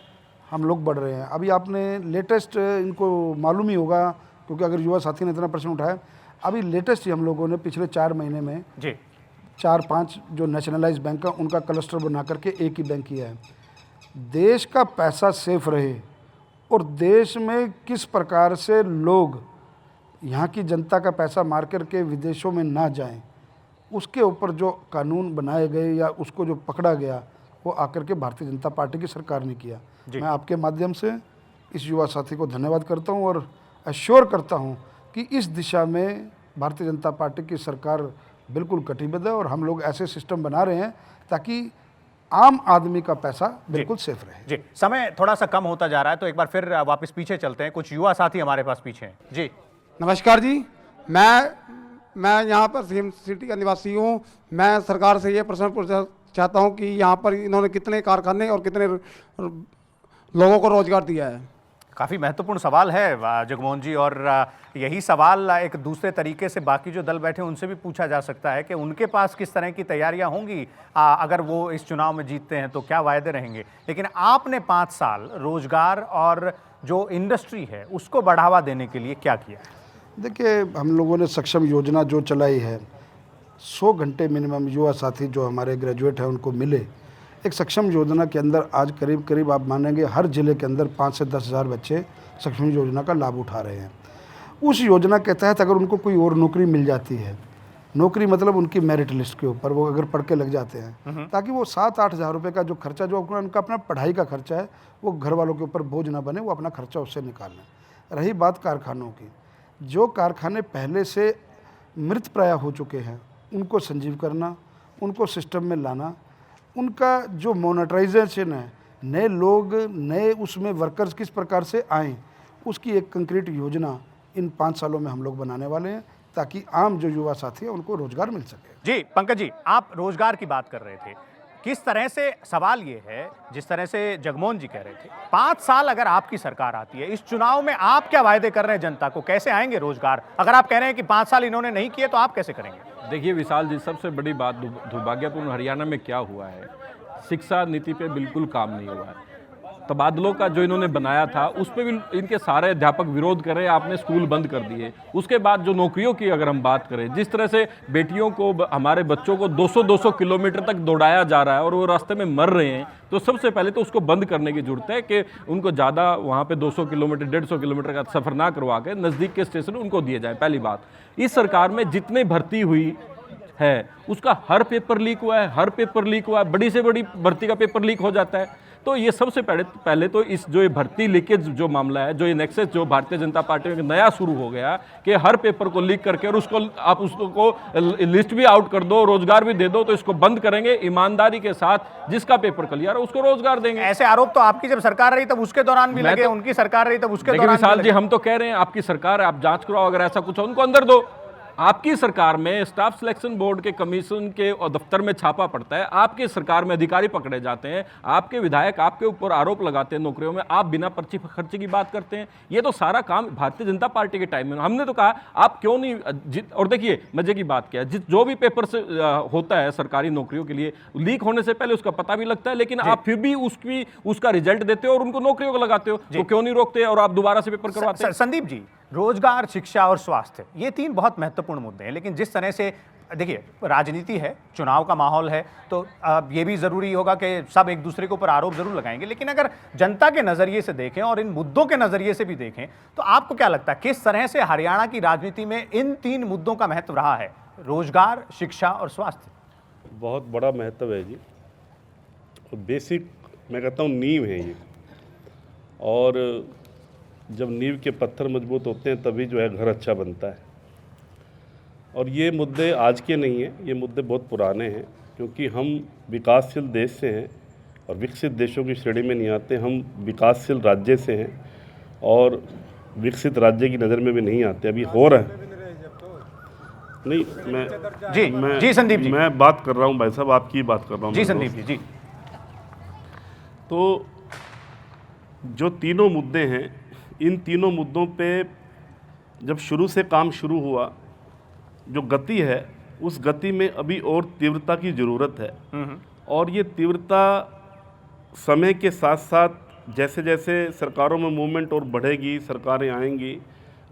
हम लोग बढ़ रहे हैं। अभी आपने लेटेस्ट, इनको मालूम ही होगा क्योंकि अगर युवा साथी ने इतना प्रश्न उठाया, अभी लेटेस्ट ही हम लोगों ने पिछले 4 महीने में जी 4-5 जो नेशनलाइज बैंक का उनका क्लस्टर बना करके एक ही बैंक किया है। देश का पैसा सेफ रहे और देश में किस प्रकार से लोग यहाँ की जनता का पैसा मार करके विदेशों में ना जाएं, उसके ऊपर जो कानून बनाए गए या उसको जो पकड़ा गया, वो आकर के भारतीय जनता पार्टी की सरकार ने किया। मैं आपके माध्यम से इस युवा साथी को धन्यवाद करता हूँ और एश्योर करता हूँ कि इस दिशा में भारतीय जनता पार्टी की सरकार बिल्कुल कटिबद्ध है और हम लोग ऐसे सिस्टम बना रहे हैं ताकि आम आदमी का पैसा बिल्कुल सेफ रहे। जी, समय थोड़ा सा कम होता जा रहा है, तो एक बार फिर वापस पीछे चलते हैं। कुछ युवा साथी हमारे पास पीछे हैं। जी नमस्कार जी, मैं यहाँ पर CM सिटी का निवासी हूँ। मैं सरकार से ये प्रश्न पूछना चाहता हूँ कि यहाँ पर इन्होंने कितने कारखाने और कितने लोगों को रोजगार दिया है? काफ़ी महत्वपूर्ण सवाल है जगमोहन जी, और यही सवाल एक दूसरे तरीके से बाकी जो दल बैठे उनसे भी पूछा जा सकता है कि उनके पास किस तरह की तैयारियां होंगी अगर वो इस चुनाव में जीतते हैं तो क्या वायदे रहेंगे। लेकिन आपने 5 साल रोजगार और जो इंडस्ट्री है उसको बढ़ावा देने के लिए क्या किया? देखिए, हम लोगों ने सक्षम योजना जो चलाई है, 100 घंटे मिनिमम युवा साथी जो हमारे ग्रेजुएट हैं उनको मिले। एक सक्षम योजना के अंदर आज करीब करीब आप मानेंगे हर ज़िले के अंदर 5 से 10 हज़ार बच्चे सक्षम योजना का लाभ उठा रहे हैं। उस योजना के तहत अगर उनको कोई और नौकरी मिल जाती है, नौकरी मतलब उनकी मेरिट लिस्ट के ऊपर वो अगर पढ़ के लग जाते हैं, ताकि वो 7-8 हज़ार रुपये का जो खर्चा जो उनका अपना पढ़ाई का खर्चा है वो घर वालों के ऊपर बोझ ना बने, वो अपना खर्चा उससे निकाल लें। रही बात कारखानों की, जो कारखाने पहले से मृत प्राय हो चुके हैं उनको संजीव करना, उनको सिस्टम में लाना, उनका जो मोनेटाइजेशन है, नए लोग नए उसमें वर्कर्स किस प्रकार से आएँ, उसकी एक कंक्रीट योजना इन 5 सालों में हम लोग बनाने वाले हैं, ताकि आम जो युवा साथी हैं उनको रोजगार मिल सके। जी पंकज जी, आप रोजगार की बात कर रहे थे, किस तरह से सवाल ये है, जिस तरह से जगमोहन जी कह रहे थे, 5 साल अगर आपकी सरकार आती है, इस चुनाव में आप क्या वायदे कर रहे हैं जनता को, कैसे आएंगे रोजगार? अगर आप कह रहे हैं कि 5 साल इन्होंने नहीं किए तो आप कैसे करेंगे? देखिए विशाल जी, सबसे बड़ी बात दुर्भाग्यपूर्ण हरियाणा में क्या हुआ है, शिक्षा नीति पे बिल्कुल काम नहीं हुआ है। तबादलों का जो इन्होंने बनाया था उस पर भी इनके सारे अध्यापक विरोध कर रहे हैं, आपने स्कूल बंद कर दिए। उसके बाद जो नौकरियों की अगर हम बात करें, जिस तरह से बेटियों को, हमारे बच्चों को 200-200 किलोमीटर तक दौड़ाया जा रहा है और वो रास्ते में मर रहे हैं, तो सबसे पहले तो उसको बंद करने की जरूरत है कि उनको ज़्यादा वहाँ पे 200 किलोमीटर 150 किलोमीटर का सफ़र ना करवा के नज़दीक के स्टेशन उनको दिए जाए। पहली बात, इस सरकार में जितने भर्ती हुई है उसका हर पेपर लीक हुआ है, हर पेपर लीक हुआ है, बड़ी से बड़ी भर्ती का पेपर लीक हो जाता है। तो ये सबसे पहले तो इस जो ये भर्ती लीकेज जो मामला है, जो ये नेक्सस जो भारतीय जनता पार्टी में नया शुरू हो गया कि हर पेपर को लीक करके और उसको आप उसको लिस्ट भी आउट कर दो, रोजगार भी दे दो, तो इसको बंद करेंगे ईमानदारी के साथ। जिसका पेपर क्लियर है उसको रोजगार देंगे। ऐसे आरोप तो आपकी जब सरकार रही तब उसके दौरान भी लगे, उनकी सरकार रही तब उसके दौरान। विशाल जी, हम तो कह रहे हैं आपकी सरकार है, आप जांच कराओ, अगर ऐसा कुछ हो उनको अंदर दो। आपकी सरकार में स्टाफ सिलेक्शन बोर्ड के कमीशन के दफ्तर में छापा पड़ता है, आपकी सरकार में अधिकारी पकड़े जाते हैं, आपके विधायक आपके ऊपर आरोप लगाते हैं नौकरियों में, आप बिना पर्ची खर्चे की बात करते हैं। ये तो सारा काम भारतीय जनता पार्टी के टाइम में। हमने तो कहा आप क्यों नहीं, और देखिए मजे की बात क्या है, जो भी पेपर से होता है सरकारी नौकरियों के लिए, लीक होने से पहले उसका पता भी लगता है, लेकिन आप फिर भी उसका रिजल्ट देते हो और उनको नौकरियों को लगाते हो, तो क्यों नहीं रोकते और आप दोबारा से पेपर करवाते हैं? संदीप जी, रोजगार, शिक्षा और स्वास्थ्य, ये 3 बहुत महत्वपूर्ण मुद्दे हैं, लेकिन जिस तरह से देखिए राजनीति है, चुनाव का माहौल है, तो ये भी ज़रूरी होगा कि सब एक दूसरे के ऊपर आरोप जरूर लगाएंगे, लेकिन अगर जनता के नज़रिए से देखें और इन मुद्दों के नज़रिए से भी देखें, तो आपको क्या लगता है किस तरह से हरियाणा की राजनीति में इन 3 मुद्दों का महत्व रहा है, रोजगार, शिक्षा और स्वास्थ्य? बहुत बड़ा महत्व है जी, और बेसिक मैं कहता हूँ नींव है ये, और जब नींव के पत्थर मजबूत होते हैं तभी जो है घर अच्छा बनता है। और ये मुद्दे आज के नहीं हैं, ये मुद्दे बहुत पुराने हैं, क्योंकि हम विकासशील देश से हैं और विकसित देशों की श्रेणी में नहीं आते। हम विकासशील राज्य से हैं और विकसित राज्य की नज़र में भी नहीं आते। अभी हो रहा है नहीं, जी संदीप जी, मैं बात कर रहा हूँ भाई साहब, आपकी बात कर रहा हूँ जी संदीप जी। तो जो तीनों मुद्दे हैं, इन तीनों मुद्दों पे जब शुरू से काम शुरू हुआ, जो गति है उस गति में अभी और तीव्रता की ज़रूरत है। और ये तीव्रता समय के साथ साथ जैसे जैसे सरकारों में मूवमेंट और बढ़ेगी, सरकारें आएंगी,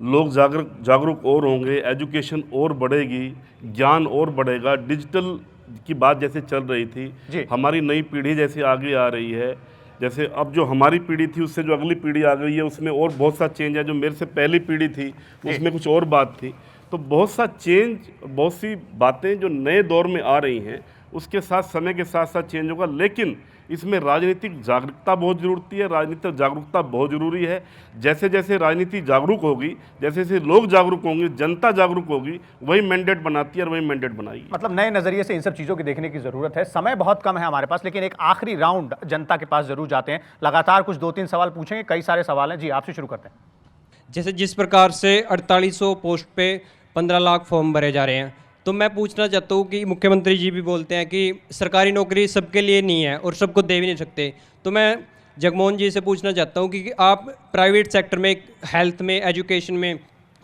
लोग जागरूक और होंगे, एजुकेशन और बढ़ेगी, ज्ञान और बढ़ेगा, डिजिटल की बात जैसे चल रही थी, हमारी नई पीढ़ी जैसे आगे आ रही है, जैसे अब जो हमारी पीढ़ी थी उससे जो अगली पीढ़ी आ गई है उसमें और बहुत सा चेंज है। जो मेरे से पहली पीढ़ी थी उसमें कुछ और बात थी, तो बहुत सा चेंज, बहुत सी बातें जो नए दौर में आ रही हैं उसके साथ समय के साथ साथ चेंज होगा। लेकिन इसमें राजनीतिक जागरूकता बहुत ज़रूरती है, राजनीतिक जागरूकता बहुत ज़रूरी है। जैसे जैसे राजनीति जागरूक होगी, जैसे जैसे लोग जागरूक होंगे, जनता जागरूक होगी, वही मैंडेट बनाती है और वही मैंडेट बनाएगी। मतलब नए नज़रिए से इन सब चीज़ों की देखने की ज़रूरत है। समय बहुत कम है हमारे पास, लेकिन एक आखिरी राउंड जनता के पास जरूर जाते हैं। लगातार कुछ 2-3 सवाल पूछेंगे, कई सारे सवाल हैं। जी आपसे शुरू करते हैं। जैसे जिस प्रकार से 4800 पोस्ट पे 15 लाख फॉर्म भरे जा रहे हैं, तो मैं पूछना चाहता हूँ कि मुख्यमंत्री जी भी बोलते हैं कि सरकारी नौकरी सबके लिए नहीं है और सबको दे भी नहीं सकते। तो मैं जगमोहन जी से पूछना चाहता हूँ कि आप प्राइवेट सेक्टर में, हेल्थ में, एजुकेशन में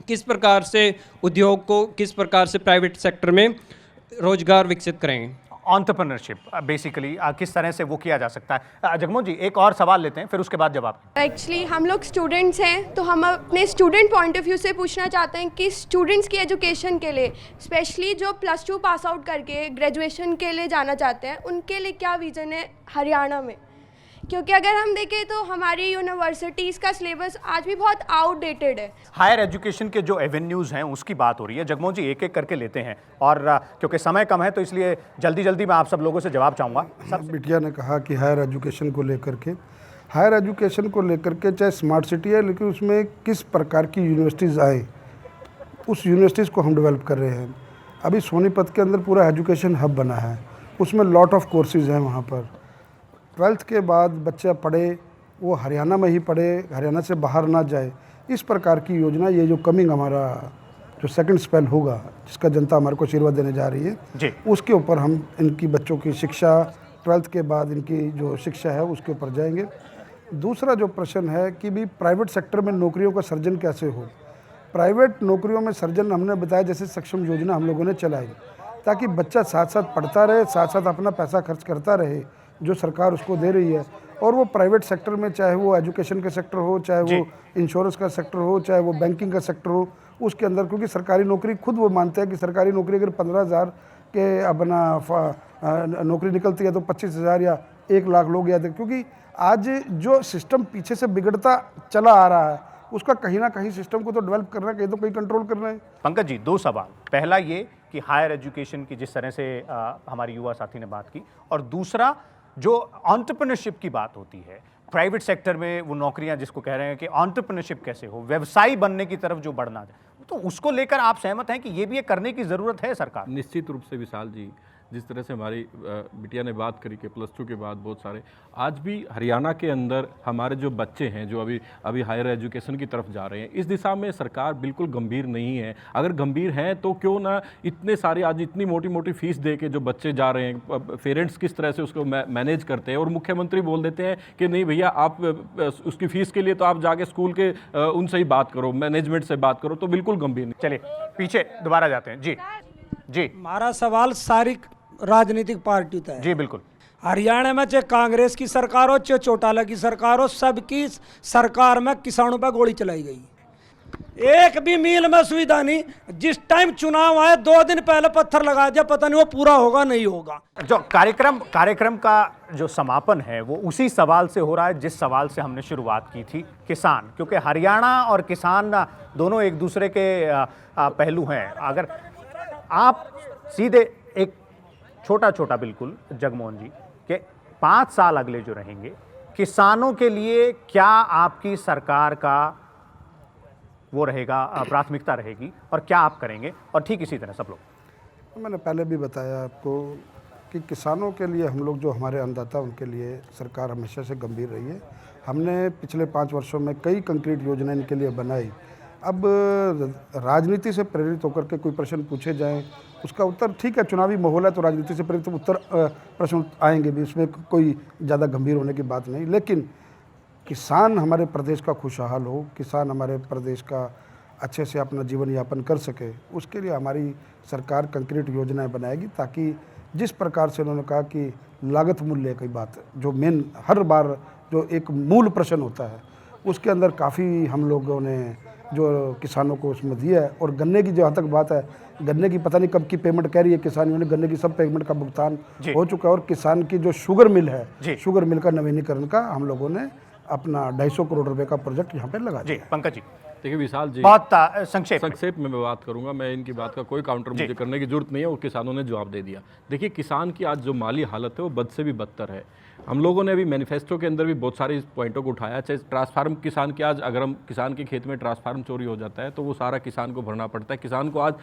किस प्रकार से उद्योग को, किस प्रकार से प्राइवेट सेक्टर में रोजगार विकसित करेंगे? एंटरप्रेन्योरशिप बेसिकली किस तरह से वो किया जा सकता है। जगमोहन जी एक और सवाल लेते हैं, फिर उसके बाद जवाब। एक्चुअली हम लोग स्टूडेंट्स हैं, तो हम अपने स्टूडेंट पॉइंट ऑफ व्यू से पूछना चाहते हैं कि स्टूडेंट्स की एजुकेशन के लिए, स्पेशली जो +2 पास आउट करके ग्रेजुएशन के लिए जाना चाहते हैं, उनके लिए क्या विज़न है हरियाणा में? क्योंकि अगर हम देखें तो हमारी यूनिवर्सिटीज़ का सिलेबस आज भी बहुत आउटडेटेड है। हायर एजुकेशन के जो एवेन्यूज़ हैं उसकी बात हो रही है। जगमोहन जी एक एक करके लेते हैं, और क्योंकि समय कम है तो इसलिए जल्दी जल्दी मैं आप सब लोगों से जवाब चाहूँगा। सब बिटिया ने कहा कि हायर एजुकेशन को लेकर के चाहे स्मार्ट सिटी है, लेकिन उसमें किस प्रकार की यूनिवर्सिटीज़ आए, उस यूनिवर्सिटीज़ को हम डेवलप कर रहे हैं। अभी सोनीपत के अंदर पूरा एजुकेशन हब बना है, उसमें लॉट ऑफ कोर्सेज़ हैं। वहाँ पर 12th के बाद बच्चा पढ़े, वो हरियाणा में ही पढ़े, हरियाणा से बाहर ना जाए, इस प्रकार की योजना, ये जो कमिंग हमारा जो सेकंड स्पेल होगा, जिसका जनता हमारे को आशीर्वाद देने जा रही है जी, उसके ऊपर हम इनकी बच्चों की शिक्षा 12th के बाद इनकी जो शिक्षा है उसके ऊपर जाएंगे। दूसरा जो प्रश्न है कि भी प्राइवेट सेक्टर में नौकरियों का सर्जन कैसे हो। प्राइवेट नौकरियों में सर्जन हमने बताया, जैसे सक्षम योजना हम लोगों ने चलाई, ताकि बच्चा साथ साथ पढ़ता रहे, साथ साथ अपना पैसा खर्च करता रहे जो सरकार उसको दे रही है। और वो प्राइवेट सेक्टर में, चाहे वो एजुकेशन का सेक्टर हो, चाहे वो इंश्योरेंस का सेक्टर हो, चाहे वो बैंकिंग का सेक्टर हो, उसके अंदर, क्योंकि सरकारी नौकरी खुद वो मानते हैं कि सरकारी नौकरी अगर 15,000 के अपना नौकरी निकलती है तो 25,000 या 1 लाख लोग याद है। क्योंकि आज जो सिस्टम पीछे से बिगड़ता चला आ रहा है, उसका कहीं ना कहीं सिस्टम को तो डेवलप करना है, कहीं तो कहीं कंट्रोल करना है। पंकज जी 2 सवाल। पहला ये कि हायर एजुकेशन की जिस तरह से हमारी युवा साथी ने बात की, और दूसरा जो एंटरप्रेन्योरशिप की बात होती है, प्राइवेट सेक्टर में वो नौकरियां जिसको कह रहे हैं कि एंटरप्रेन्योरशिप कैसे हो, व्यवसायी बनने की तरफ जो बढ़ना है, तो उसको लेकर आप सहमत हैं कि ये भी एक करने की ज़रूरत है सरकार? निश्चित रूप से विशाल जी, जिस तरह से हमारी बिटिया ने बात करी कि +2 के बाद बहुत सारे, आज भी हरियाणा के अंदर हमारे जो बच्चे हैं जो अभी हायर एजुकेशन की तरफ जा रहे हैं, इस दिशा में सरकार बिल्कुल गंभीर नहीं है। अगर गंभीर हैं तो क्यों ना इतने सारे आज इतनी मोटी मोटी फीस दे के जो बच्चे जा रहे हैं, पेरेंट्स किस तरह से उसको मैनेज करते हैं, और मुख्यमंत्री बोल देते हैं कि नहीं भैया आप उसकी फ़ीस के लिए तो आप जाके स्कूल के उनसे ही बात करो, मैनेजमेंट से बात करो, तो बिल्कुल गंभीर नहीं। चलिए पीछे दोबारा जाते हैं। जी जी, हमारा सवाल सारी राजनीतिक पार्टी का है। जी बिल्कुल। हरियाणा में चाहे कांग्रेस की सरकार हो, चाहे चौटाला की सरकार हो, सबकी सरकार में किसानों पर गोली चलाई गई। एक भी मील में सुविधा नहीं। जिस टाइम चुनाव आए 2 दिन पहले पत्थर लगा दिया, पता नहीं वो पूरा होगा नहीं होगा। जो कार्यक्रम का जो समापन है वो उसी सवाल से हो रहा है जिस सवाल से हमने शुरुआत की थी, किसान। क्योंकि हरियाणा और किसान दोनों एक दूसरे के पहलू हैं। अगर आप सीधे एक छोटा बिल्कुल जगमोहन जी के 5 साल अगले जो रहेंगे, किसानों के लिए क्या आपकी सरकार का वो रहेगा, प्राथमिकता रहेगी, और क्या आप करेंगे? और ठीक इसी तरह सब लोग, मैंने पहले भी बताया आपको कि किसानों के लिए हम लोग, जो हमारे अन्नदाता, उनके लिए सरकार हमेशा से गंभीर रही है। हमने पिछले 5 वर्षों में कई कंक्रीट योजनाएं इनके लिए बनाई। अब राजनीति से प्रेरित होकर के कोई प्रश्न पूछे जाएं, उसका उत्तर, ठीक है चुनावी माहौल है तो राजनीति से प्रेरित उत्तर प्रश्न आएंगे भी, उसमें कोई ज़्यादा गंभीर होने की बात नहीं। लेकिन किसान हमारे प्रदेश का खुशहाल हो, किसान हमारे प्रदेश का अच्छे से अपना जीवन यापन कर सके, उसके लिए हमारी सरकार कंक्रीट योजनाएं बनाएगी, ताकि जिस प्रकार से उन्होंने कहा कि लागत मूल्य की बात, जो मेन हर बार जो एक मूल प्रश्न होता है, उसके अंदर काफ़ी हम लोगों ने जो किसानों को उसमें दिया है। और गन्ने की जहाँ तक बात है, गन्ने की पता नहीं कब की पेमेंट कह रही है किसानियों ने, गन्ने की सब पेमेंट का भुगतान हो चुका है। और किसान की जो शुगर मिल है, शुगर मिल का नवीनीकरण का हम लोगों ने अपना 250 करोड़ रुपए का प्रोजेक्ट यहाँ पे लगा दिया। पंकज जी देखिए विशाल जी, बहुत संक्षेप में मैं बात करूंगा। मैं इनकी बात का कोई काउंटर मुझे करने की जरूरत नहीं है, और किसानों ने जवाब दे दिया। देखिए किसान की आज जो माली हालत है वो बद से भी बदतर है। हम लोगों ने अभी मैनिफेस्टो के अंदर भी बहुत सारे इस पॉइंटों को उठाया। चाहे ट्रांसफार्म किसान के, आज अगर हम किसान के खेत में ट्रांसफार्म चोरी हो जाता है तो वो सारा किसान को भरना पड़ता है। किसान को आज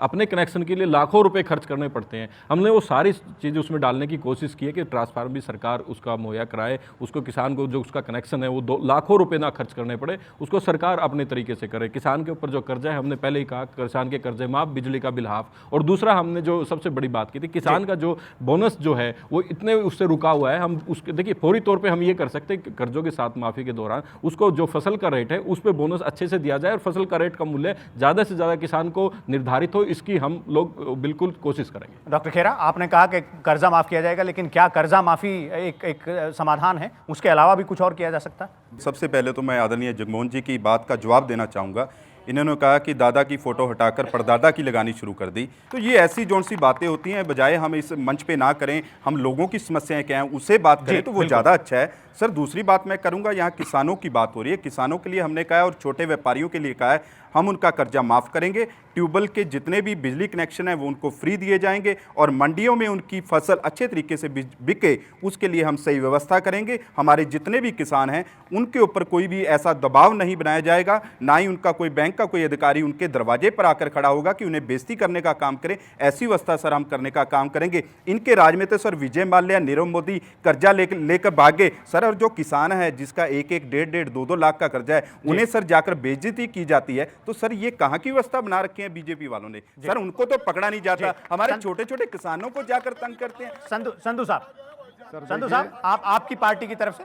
अपने कनेक्शन के लिए लाखों रुपए खर्च करने पड़ते हैं। हमने वो सारी चीज़ें उसमें डालने की कोशिश की है कि ट्रांसफार्म भी सरकार उसका मुहैया कराए, उसको किसान को जो उसका कनेक्शन है वो लाखों रुपये ना खर्च करने पड़े, उसको सरकार अपने तरीके से करे। किसान के ऊपर जो कर्जा है, हमने पहले ही कहा किसान के कर्जे माफ, बिजली का बिल हाफ। और दूसरा हमने जो सबसे बड़ी बात की थी, किसान का जो बोनस जो है वो इतने उससे रुका हुआ है। हम उसके देखिए फौरी तौर पे हम ये कर सकते हैं कि कर्जों के साथ माफ़ी के दौरान उसको जो फसल का रेट है उस पर बोनस अच्छे से दिया जाए और फसल का रेट का मूल्य ज़्यादा से ज़्यादा किसान को निर्धारित हो, इसकी हम लोग बिल्कुल कोशिश करेंगे। डॉक्टर खेरा, आपने कहा कि कर्जा माफ़ किया जाएगा, लेकिन क्या कर्जा माफ़ी एक समाधान है? उसके अलावा भी कुछ और किया जा सकता है? सबसे पहले तो मैं आदरणीय जगमोहन जी की बात का जवाब देना चाहूँगा। इन्होंने कहा कि दादा की फ़ोटो हटाकर परदादा की लगानी शुरू कर दी, तो ये ऐसी जौन सी बातें होती हैं, बजाय हम इस मंच पे ना करें, हम लोगों की समस्याएं क्या हैं उससे बात करें तो वो ज़्यादा अच्छा है। सर, दूसरी बात मैं करूंगा, यहाँ किसानों की बात हो रही है। किसानों के लिए हमने कहा है और छोटे व्यापारियों के लिए कहा है, हम उनका कर्जा माफ़ करेंगे। ट्यूबवेल के जितने भी बिजली कनेक्शन हैं वो उनको फ्री दिए जाएंगे और मंडियों में उनकी फसल अच्छे तरीके से बिके, उसके लिए हम सही व्यवस्था करेंगे। हमारे जितने भी किसान हैं उनके ऊपर कोई भी ऐसा दबाव नहीं बनाया जाएगा, ना ही उनका कोई बैंक का कोई अधिकारी उनके दरवाजे पर आकर खड़ा होगा कि उन्हें बेइज्जती करने का काम करे। ऐसी व्यवस्था सर हम करने का काम करेंगे। इनके राज में तो सर विजय माल्या, नीरव मोदी कर्जा लेकर भागे सर, और जो किसान है जिसका 1-1, 1.5, 2-2 लाख का कर्जा है, उन्हें सर जाकर बेइज्जती की जाती है। तो सर ये कहाँ की व्यवस्था बना रखी है बीजेपी वालों ने? सर उनको तो पकड़ा नहीं जाता, हमारे छोटे छोटे किसानों को जाकर तंग करते हैं। संधू साहब, आपकी पार्टी की तरफ से?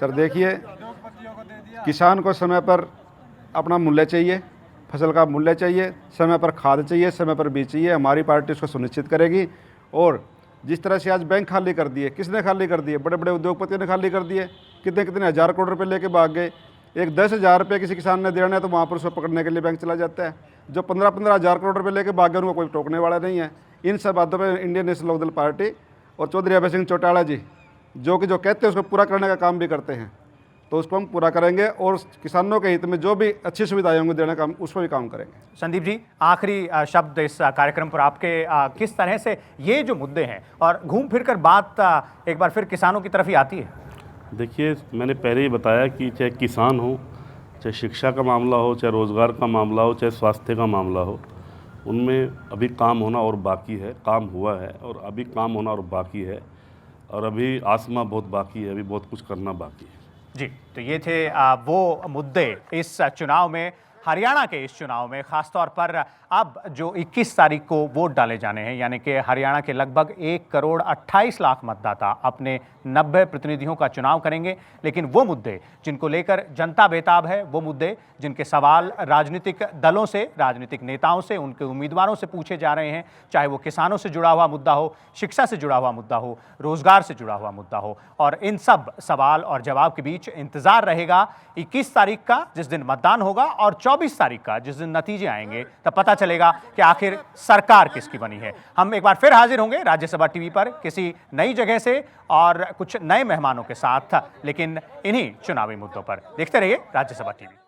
सर देखिए, किसान को समय पर अपना मूल्य चाहिए, फसल का मूल्य चाहिए, समय पर खाद चाहिए, समय पर बीज चाहिए। हमारी पार्टी उसको सुनिश्चित करेगी। और जिस तरह से आज बैंक खाली कर दिए, किसने खाली कर दिए? बड़े बड़े उद्योगपतियों ने खाली कर दिए। कितने कितने हज़ार करोड़ रुपए लेके भाग गए। एक 10,000 रुपये किसी किसान ने देना है तो वहाँ पर उसको पकड़ने के लिए बैंक चला जाता है। जो 15-15 हज़ार करोड़ रुपए लेके भाग गए उनको कोई टोकने वाला नहीं है। इन सब बातों पर इंडियन नेशनल लोकदल पार्टी और चौधरी अभय सिंह चौटाला जी जो कहते हैं उसको पूरा करने का काम भी करते हैं, तो उसको हम पूरा करेंगे और किसानों के हित में जो भी अच्छी सुविधाएं होंगी देने का उस पर भी काम करेंगे। संदीप जी, आखिरी शब्द इस कार्यक्रम पर आपके, किस तरह से ये जो मुद्दे हैं और घूम फिर कर बात एक बार फिर किसानों की तरफ ही आती है? देखिए, मैंने पहले ही बताया कि चाहे किसान हो, चाहे शिक्षा का मामला हो, चाहे रोज़गार का मामला हो, चाहे स्वास्थ्य का मामला हो, उनमें अभी काम होना और बाकी है। काम हुआ है और अभी काम होना और बाकी है, और अभी आसमां बहुत बाकी है, अभी बहुत कुछ करना बाकी है। जी, तो ये थे वो मुद्दे इस चुनाव में, हरियाणा के इस चुनाव में। खासतौर पर अब जो 21 तारीख को वोट डाले जाने हैं, यानी कि हरियाणा के लगभग 1,28,00,000 मतदाता अपने 90 प्रतिनिधियों का चुनाव करेंगे। लेकिन वो मुद्दे जिनको लेकर जनता बेताब है, वो मुद्दे जिनके सवाल राजनीतिक दलों से, राजनीतिक नेताओं से, उनके उम्मीदवारों से पूछे जा रहे हैं, चाहे वो किसानों से जुड़ा हुआ मुद्दा हो, शिक्षा से जुड़ा हुआ मुद्दा हो, रोजगार से जुड़ा हुआ मुद्दा हो, और इन सब सवाल और जवाब के बीच इंतजार रहेगा 21 तारीख का जिस दिन मतदान होगा और 24 तारीख का जिस दिन नतीजे आएंगे। तब पता चलेगा कि आखिर सरकार किसकी बनी है। हम एक बार फिर हाजिर होंगे राज्यसभा टीवी पर किसी नई जगह से और कुछ नए मेहमानों के साथ, लेकिन इन्हीं चुनावी मुद्दों पर। देखते रहिए राज्यसभा टीवी।